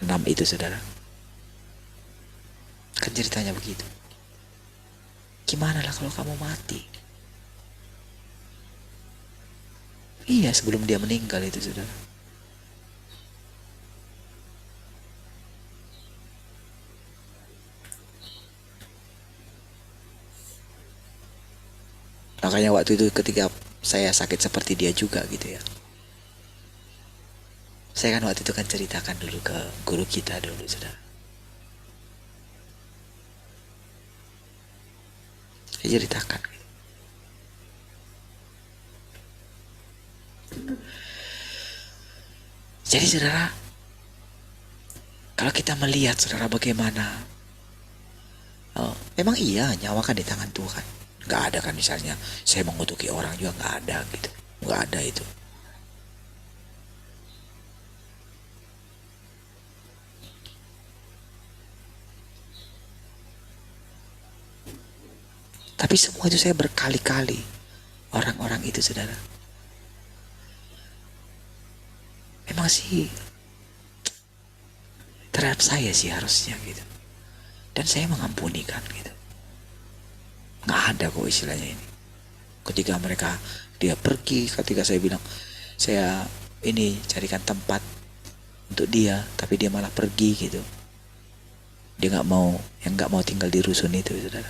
6 itu saudara, kan ceritanya begitu. Gimana lah kalau kamu mati? Iya, sebelum dia meninggal itu saudara. Makanya waktu itu ketika saya sakit seperti dia juga gitu ya, saya kan waktu itu kan ceritakan dulu ke guru kita dulu saudara. Saya ceritakan gitu. Jadi saudara, kalau kita melihat saudara bagaimana, memang iya nyawa kan di tangan Tuhan. Gak ada kan misalnya saya mengutuki orang juga, gak ada gitu. Gak ada itu. Tapi semua itu saya berkali-kali orang-orang itu saudara, memang sih terhadap saya sih harusnya gitu. Dan saya mengampuni kan gitu. Nggak ada kok istilahnya ini. Ketika dia pergi, ketika saya bilang saya ini carikan tempat untuk dia, tapi dia malah pergi gitu. Dia nggak mau tinggal di rusun itu saudara.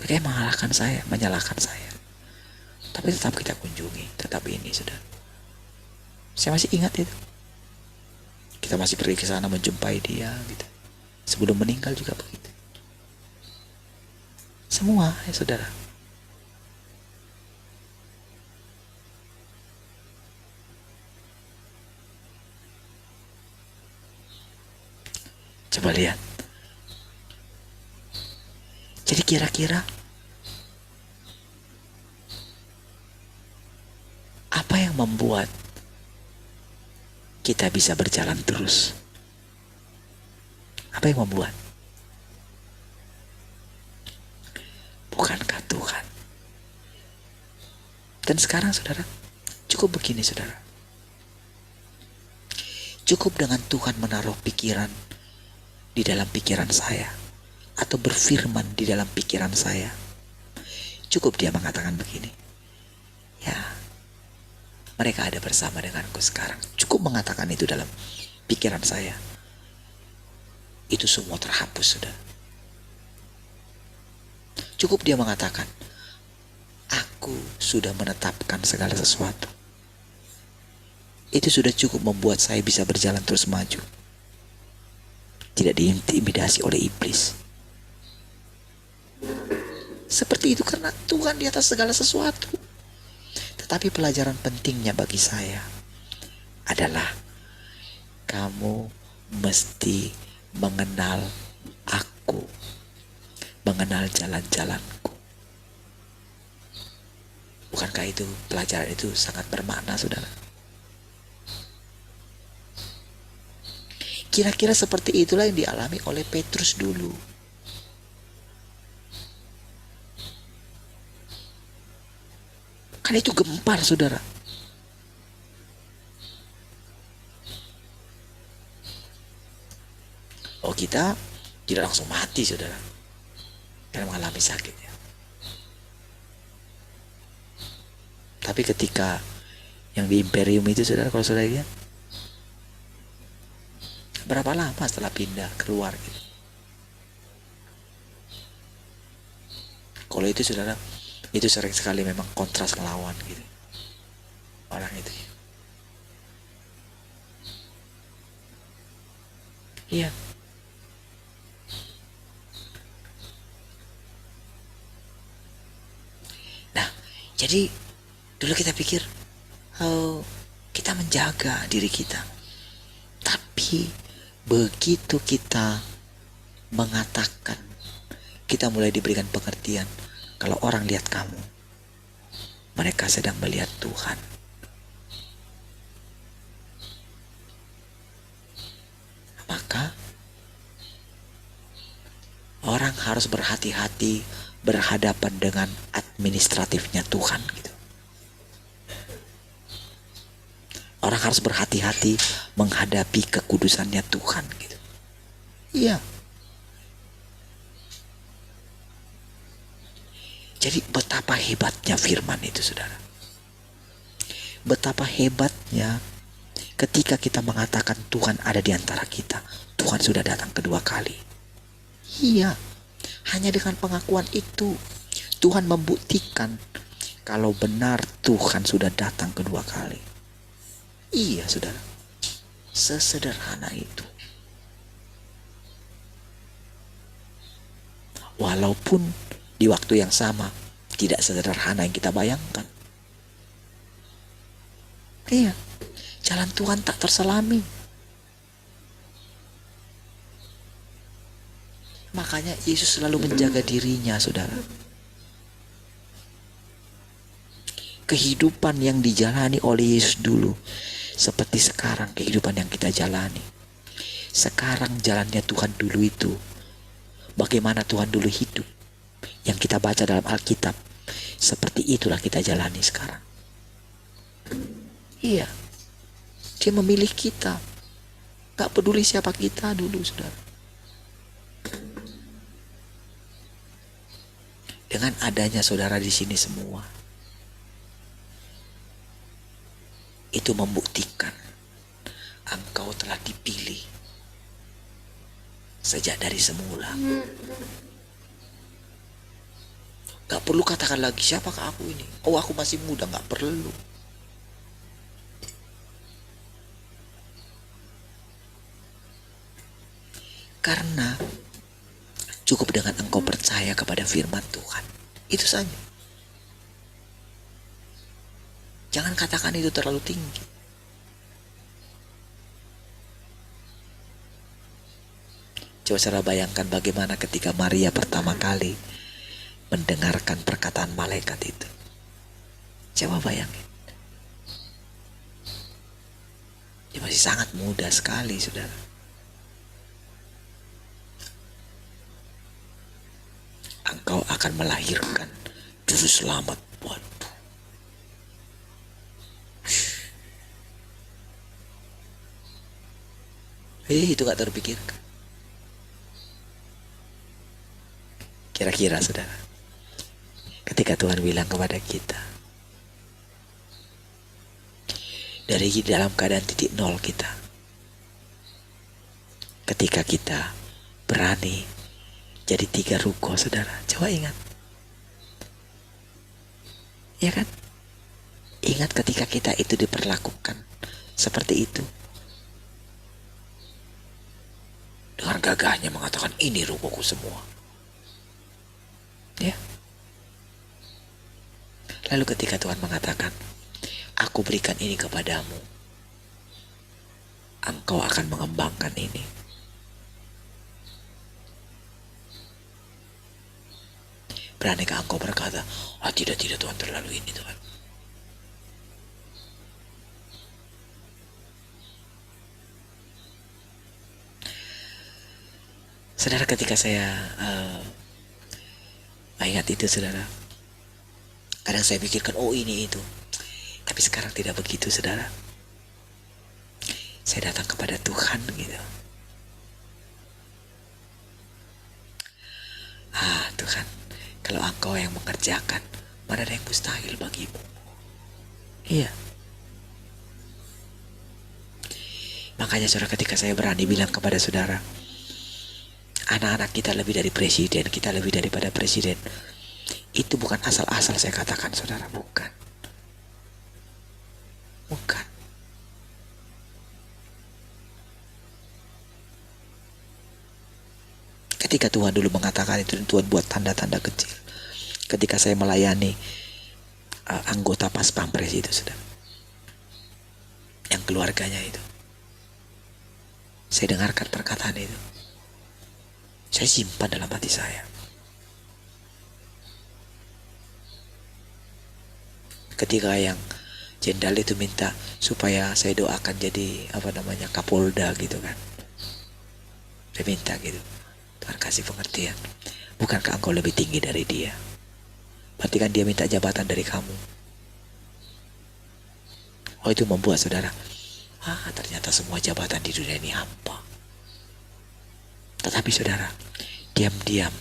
Mereka mengalahkan saya, menyalahkan saya. Tapi tetap kita kunjungi, tetap ini sudah. Saya masih ingat itu. Kita masih pergi ke sana menjumpai dia gitu. Sebelum meninggal juga begitu. Semua ya saudara. Coba lihat. Jadi kira-kira apa yang membuat kita bisa berjalan terus? Apa yang membuat? Bukankah Tuhan? Dan sekarang saudara, cukup begini saudara. Cukup dengan Tuhan menaruh pikiran di dalam pikiran saya, atau berfirman di dalam pikiran saya. Cukup dia mengatakan begini, ya, mereka ada bersama denganku sekarang. Cukup mengatakan itu dalam pikiran saya. Itu semua terhapus sudah. Cukup dia mengatakan, aku sudah menetapkan segala sesuatu. Itu sudah cukup membuat saya bisa berjalan terus maju. Tidak diintimidasi oleh iblis. Seperti itu karena Tuhan di atas segala sesuatu. Tetapi pelajaran pentingnya bagi saya adalah kamu mesti mengenal aku, mengenal jalan-jalanku. Bukankah itu pelajaran itu sangat bermakna saudara? Kira-kira seperti itulah yang dialami oleh Petrus dulu. Kan itu gempar saudara. Oh, kita tidak langsung mati saudara. Kita mengalami sakit ya. Tapi ketika yang di Imperium itu saudara, kalau saudara lihat, berapa lama setelah pindah keluar gitu. Kalau itu saudara, itu sering sekali memang kontras melawan gitu. Orang itu. Iya. Nah, jadi dulu kita pikir, oh, kita menjaga diri kita. Tapi begitu kita mengatakan, kita mulai diberikan pengertian, kalau orang lihat kamu, mereka sedang melihat Tuhan. Maka orang harus berhati-hati berhadapan dengan administratifnya Tuhan gitu. Orang harus berhati-hati menghadapi kekudusannya Tuhan gitu. Iya. Jadi betapa hebatnya firman itu saudara. Betapa hebatnya ketika kita mengatakan Tuhan ada di antara kita. Tuhan sudah datang kedua kali. Iya. Hanya dengan pengakuan itu Tuhan membuktikan kalau benar Tuhan sudah datang kedua kali. Iya saudara. Sesederhana itu. Walaupun di waktu yang sama tidak sederhana yang kita bayangkan. Iya. Jalan Tuhan tak terselami. Makanya Yesus selalu menjaga dirinya saudara. Kehidupan yang dijalani oleh Yesus dulu seperti sekarang kehidupan yang kita jalani. Sekarang jalannya Tuhan dulu itu, bagaimana Tuhan dulu hidup yang kita baca dalam Alkitab, seperti itulah kita jalani sekarang. Iya, dia memilih kita, gak peduli siapa kita dulu saudara. Dengan adanya saudara di sini semua, itu membuktikan engkau telah dipilih sejak dari semula. Gak perlu katakan lagi siapakah aku ini. Oh, aku masih muda, gak perlu. Karena cukup dengan engkau percaya kepada firman Tuhan. Itu saja. Jangan katakan itu terlalu tinggi. Coba saudara bayangkan bagaimana ketika Maria pertama kali mendengarkan perkataan malaikat itu. Coba bayangin. Dia masih sangat muda sekali, saudara. Engkau akan melahirkan juru selamat buatmu. Itu gak terpikirkan. Kira-kira saudara, ketika Tuhan bilang kepada kita, dari dalam keadaan titik nol kita, ketika kita berani jadi 3 ruko, saudara, coba ingat. Ya kan? Ingat ketika kita itu diperlakukan seperti itu. Dengan gagahnya mengatakan, ini rukoku semua. Ya. Lalu ketika Tuhan mengatakan, aku berikan ini kepadamu, engkau akan mengembangkan ini. Beranikah engkau berkata, tidak Tuhan, terlalu ini Tuhan. Saudara, ketika saya ingat itu, saudara, kadang saya pikirkan, ini itu. Tapi sekarang tidak begitu, saudara. Saya datang kepada Tuhan gitu. Tuhan, kalau engkau yang mengerjakan, mana ada yang mustahil bagimu. Iya. Makanya saudara, ketika saya berani bilang kepada saudara, anak-anak kita lebih dari presiden, kita lebih daripada presiden, itu bukan asal-asal saya katakan, saudara. Bukan. Ketika Tuhan dulu mengatakan itu, Tuhan buat tanda-tanda kecil. Ketika saya melayani anggota pas pampres itu, saudara, yang keluarganya itu, saya dengarkan perkataan itu. Saya simpan dalam hati saya. Ketika yang jenderal itu minta supaya saya doakan jadi Kapolda gitu kan, saya minta gitu, Tuhan kasih pengertian. Bukankah engkau lebih tinggi dari dia? Berarti kan dia minta jabatan dari kamu. Itu membuat saudara, ternyata semua jabatan di dunia ini hampa. Tetapi saudara, diam-diam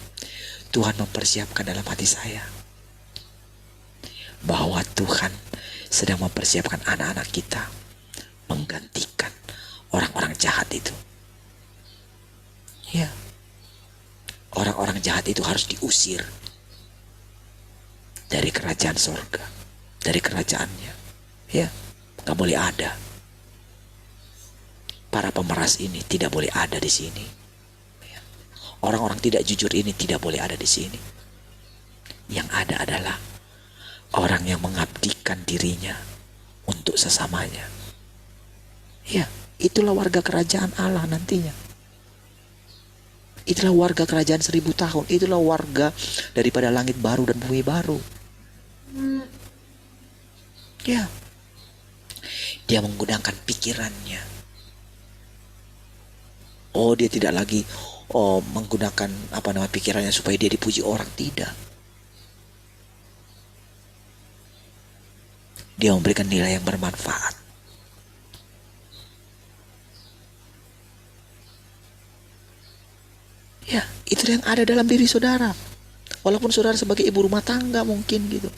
Tuhan mempersiapkan dalam hati saya bahwa Tuhan sedang mempersiapkan anak-anak kita menggantikan orang-orang jahat itu. Ya, orang-orang jahat itu harus diusir dari kerajaan sorga, dari kerajaannya. Ya, gak boleh ada. Para pemeras ini tidak boleh ada di sini. Orang-orang tidak jujur ini tidak boleh ada di sini. Yang ada adalah orang yang mengabdikan dirinya untuk sesamanya. Ya, itulah warga kerajaan Allah nantinya. Itulah warga kerajaan 1000 tahun. Itulah warga daripada langit baru dan bumi baru. Ya, dia menggunakan pikirannya. Dia tidak lagi menggunakan pikirannya supaya dia dipuji orang. Tidak. Dia memberikan nilai yang bermanfaat. Ya, itu yang ada dalam diri saudara. Walaupun saudara sebagai ibu rumah tangga mungkin gitu.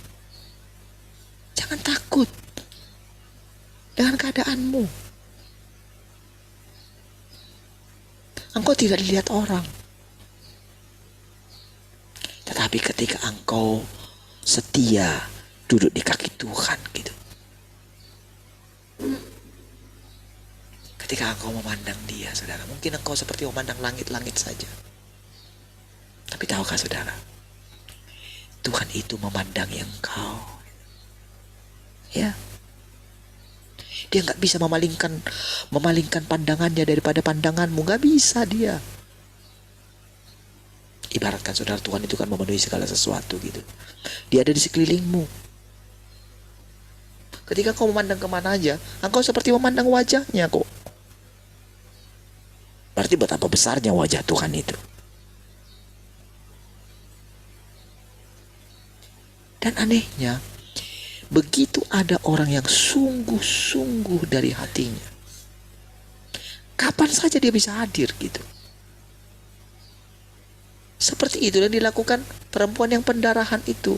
Jangan takut dengan keadaanmu. Engkau tidak dilihat orang. Tetapi ketika engkau setia duduk di kaki Tuhan gitu. Ketika engkau memandang dia, saudara, mungkin engkau seperti memandang langit-langit saja. Tapi tahukah saudara, Tuhan itu memandangi engkau. Ya, dia nggak bisa memalingkan pandangannya daripada pandanganmu, nggak bisa dia. Ibaratkan saudara, Tuhan itu kan memenuhi segala sesuatu gitu. Dia ada di sekelilingmu. Ketika kau memandang kemana aja, engkau seperti memandang wajahnya kok. Berarti betapa besarnya wajah Tuhan itu. Dan anehnya, begitu ada orang yang sungguh-sungguh dari hatinya, kapan saja dia bisa hadir gitu. Seperti itu yang dilakukan perempuan yang pendarahan itu.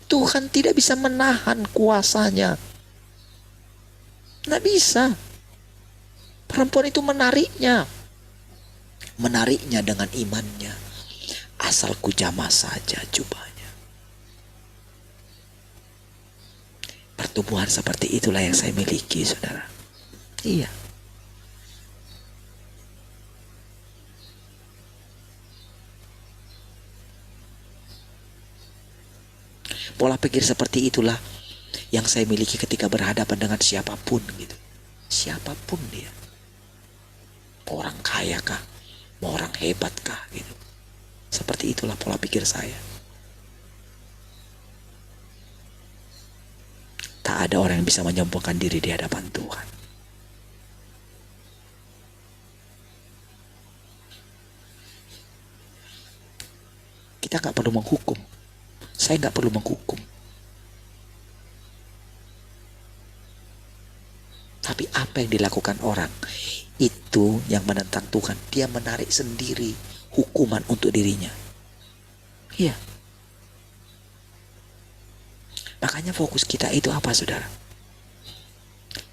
Tuhan tidak bisa menahan kuasanya. Nggak bisa. Perempuan itu menariknya dengan imannya. Asal ku jamah saja jubahnya. Pertumbuhan seperti itulah yang saya miliki, saudara. Iya. Pola pikir seperti itulah yang saya miliki ketika berhadapan dengan siapapun gitu. Siapapun dia. Orang kaya kah? Mau orang hebat kah? Gitu. Seperti itulah pola pikir saya. Tak ada orang yang bisa menyombongkan diri di hadapan Tuhan. Kita gak perlu menghukum. Saya gak perlu menghukum. Tapi apa yang dilakukan orang itu yang menentang Tuhan, dia menarik sendiri hukuman untuk dirinya. Iya. Makanya fokus kita itu apa, saudara?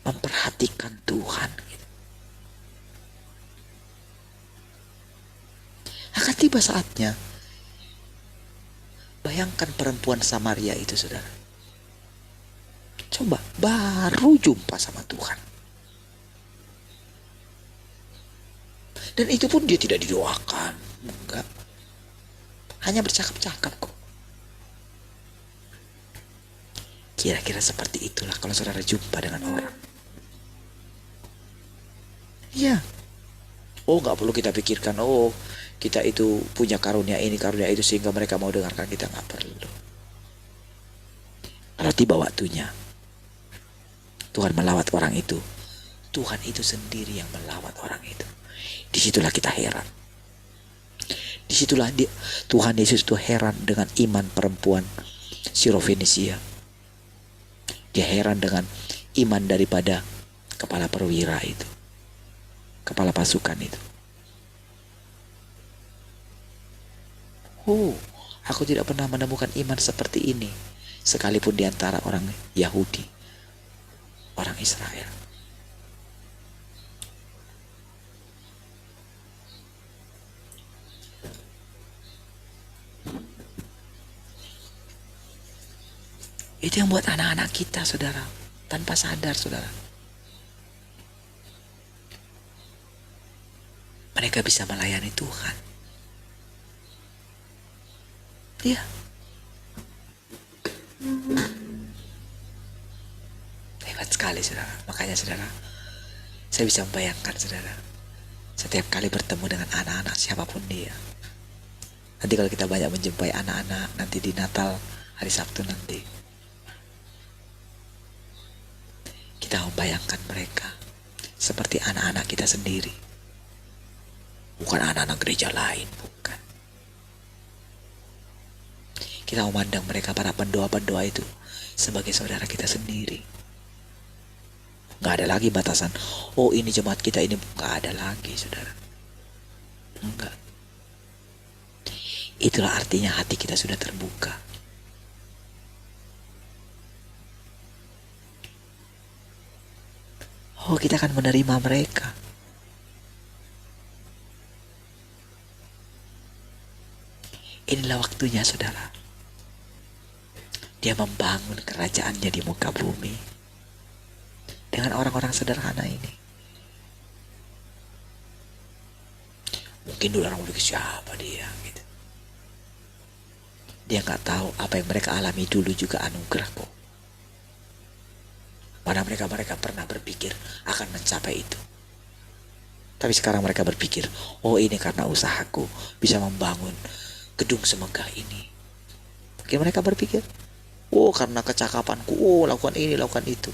Memperhatikan Tuhan. Akan tiba saatnya. Bayangkan perempuan Samaria itu, saudara. Coba, baru jumpa sama Tuhan. Dan itu pun dia tidak didoakan. Enggak. Hanya bercakap-cakap kok. Kira-kira seperti itulah kalau saudara jumpa dengan orang. Iya. Oh, gak perlu kita pikirkan, oh kita itu punya karunia ini, karunia itu sehingga mereka mau dengarkan kita. Gak perlu. Kalau tiba waktunya Tuhan melawat orang itu, Tuhan itu sendiri yang melawat orang itu. Disitulah kita heran. Disitulah Tuhan Yesus itu heran dengan iman perempuan Sirofenisia. Dia heran dengan iman daripada kepala perwira itu, kepala pasukan itu. Oh, aku tidak pernah menemukan iman seperti ini, sekalipun di antara orang Yahudi, orang Israel. Itu yang buat anak-anak kita, saudara, tanpa sadar, saudara. Mereka bisa melayani Tuhan. Iya. Hebat sekali, saudara. Makanya, saudara, saya bisa membayangkan, saudara, setiap kali bertemu dengan anak-anak siapapun dia. Nanti kalau kita banyak menjumpai anak-anak nanti di Natal, hari Sabtu nanti, kita membayangkan mereka seperti anak-anak kita sendiri. Bukan anak-anak gereja lain, bukan. Kita memandang mereka, para pendoa-pendoa itu, sebagai saudara kita sendiri. Gak ada lagi batasan, oh ini jemaat kita, ini gak ada lagi, saudara. Enggak. Itulah artinya hati kita sudah terbuka. Oh, kita akan menerima mereka. Inilah waktunya, saudara. Dia membangun kerajaannya di muka bumi dengan orang-orang sederhana ini. Mungkin dulu orang berpikir siapa dia gitu. Dia nggak tahu apa yang mereka alami dulu juga anugerah kok. Mana mereka pernah berpikir akan mencapai itu. Tapi sekarang mereka berpikir, oh ini karena usahaku bisa membangun gedung semegah ini. Mungkin mereka berpikir, oh karena kecakapanku, oh lakukan ini, lakukan itu.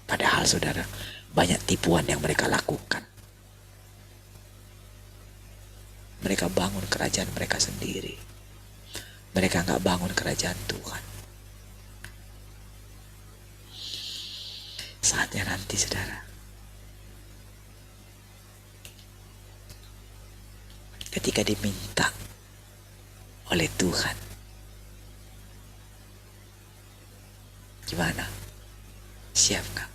Padahal saudara, banyak tipuan yang mereka lakukan. Mereka bangun kerajaan mereka sendiri. Mereka nggak bangun kerajaan Tuhan. Saatnya nanti saudara, ketika diminta oleh Tuhan, gimana? Siap nggak?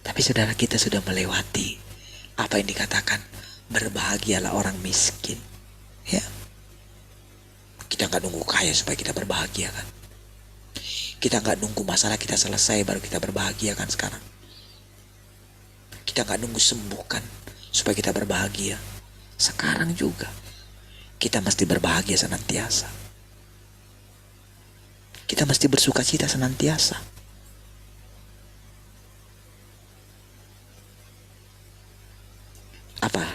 Tapi saudara, kita sudah melewati apa yang dikatakan berbahagialah orang miskin. Ya, kita nggak nunggu kaya supaya kita berbahagia kan? Kita nggak nunggu masalah kita selesai baru kita berbahagia kan sekarang? Kita nggak nunggu sembuh kan supaya kita berbahagia. Sekarang juga kita mesti berbahagia senantiasa. Kita mesti bersuka cita senantiasa. Apa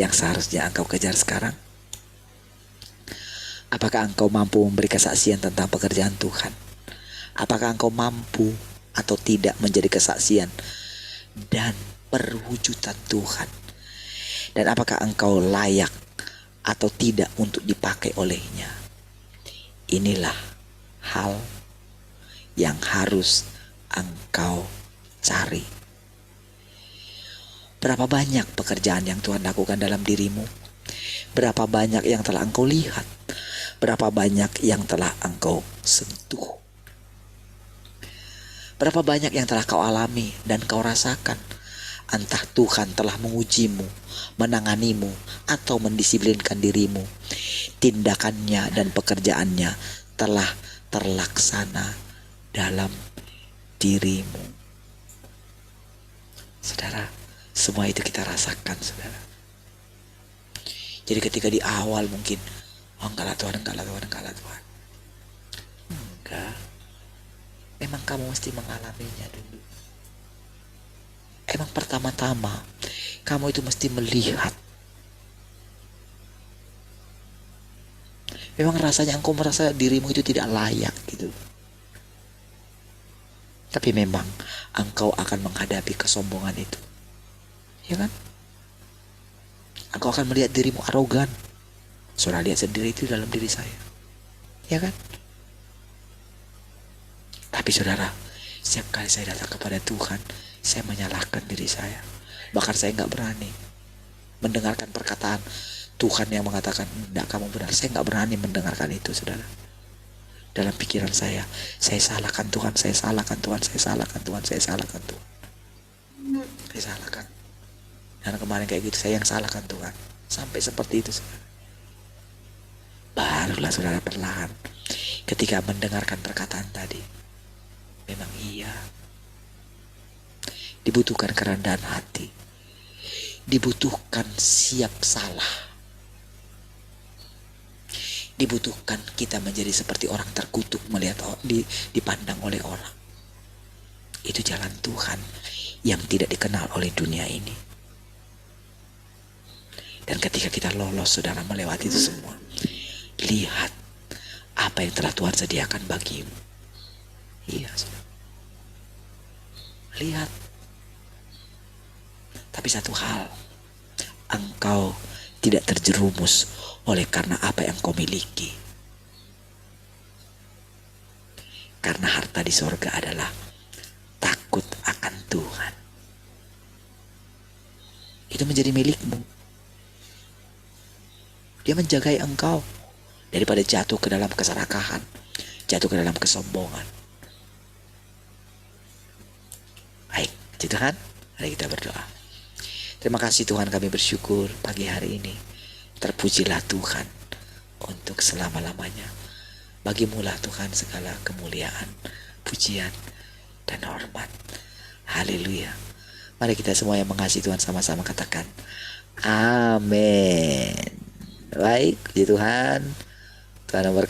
yang seharusnya engkau kejar sekarang? Apakah engkau mampu memberi kesaksian tentang pekerjaan Tuhan? Apakah engkau mampu atau tidak menjadi kesaksian dan perwujudan Tuhan? Dan apakah engkau layak atau tidak untuk dipakai olehnya? Inilah hal yang harus engkau cari. Berapa banyak pekerjaan yang Tuhan lakukan dalam dirimu? Berapa banyak yang telah engkau lihat? Berapa banyak yang telah engkau sentuh? Berapa banyak yang telah kau alami dan kau rasakan? Entah Tuhan telah mengujimu, menanganimu, atau mendisiplinkan dirimu. Tindakannya dan pekerjaannya telah terlaksana dalam dirimu. Saudara, semua itu kita rasakan, saudara. Jadi ketika di awal mungkin, oh enggak lah Tuhan. Enggak. Memang kamu mesti mengalaminya dulu. Emang pertama-tama kamu itu mesti melihat. Memang rasanya engkau merasa dirimu itu tidak layak gitu. Tapi memang engkau akan menghadapi kesombongan itu. Ya kan? Engkau akan melihat dirimu arogan. Saudara lihat sendiri itu dalam diri saya. Ya kan? Tapi saudara, setiap kali saya datang kepada Tuhan, saya menyalahkan diri saya. Bahkan saya nggak berani mendengarkan perkataan Tuhan yang mengatakan, enggak, kamu benar. Saya nggak berani mendengarkan itu, saudara. Dalam pikiran saya salahkan Tuhan, saya salahkan Tuhan. Saya salahkan. Dan kemarin kayak gitu, saya yang salahkan Tuhan. Sampai seperti itu, saudara. Barulah saudara perlahan, ketika mendengarkan perkataan tadi, memang iya. Dibutuhkan kerendahan hati. Dibutuhkan siap salah. Dibutuhkan kita menjadi seperti orang terkutuk melihat dipandang oleh orang. Itu jalan Tuhan yang tidak dikenal oleh dunia ini. Dan ketika kita lolos, saudara, melewati itu semua, lihat apa yang telah Tuhan sediakan bagimu. Iya, saudara. Lihat. Tapi satu hal, engkau tidak terjerumus oleh karena apa yang kau miliki. Karena harta di sorga adalah takut akan Tuhan. Itu menjadi milikmu. Dia menjagai engkau daripada jatuh ke dalam keserakahan, jatuh ke dalam kesombongan. Baik, Tuhan, mari kita berdoa. Terima kasih Tuhan, kami bersyukur pagi hari ini. Terpujilah Tuhan, untuk selama-lamanya. Bagimulah Tuhan segala kemuliaan, pujian, dan hormat. Haleluya. Mari kita semua yang mengasihi Tuhan sama-sama katakan amin. Baik, puji Tuhan. Tuhan memberkati.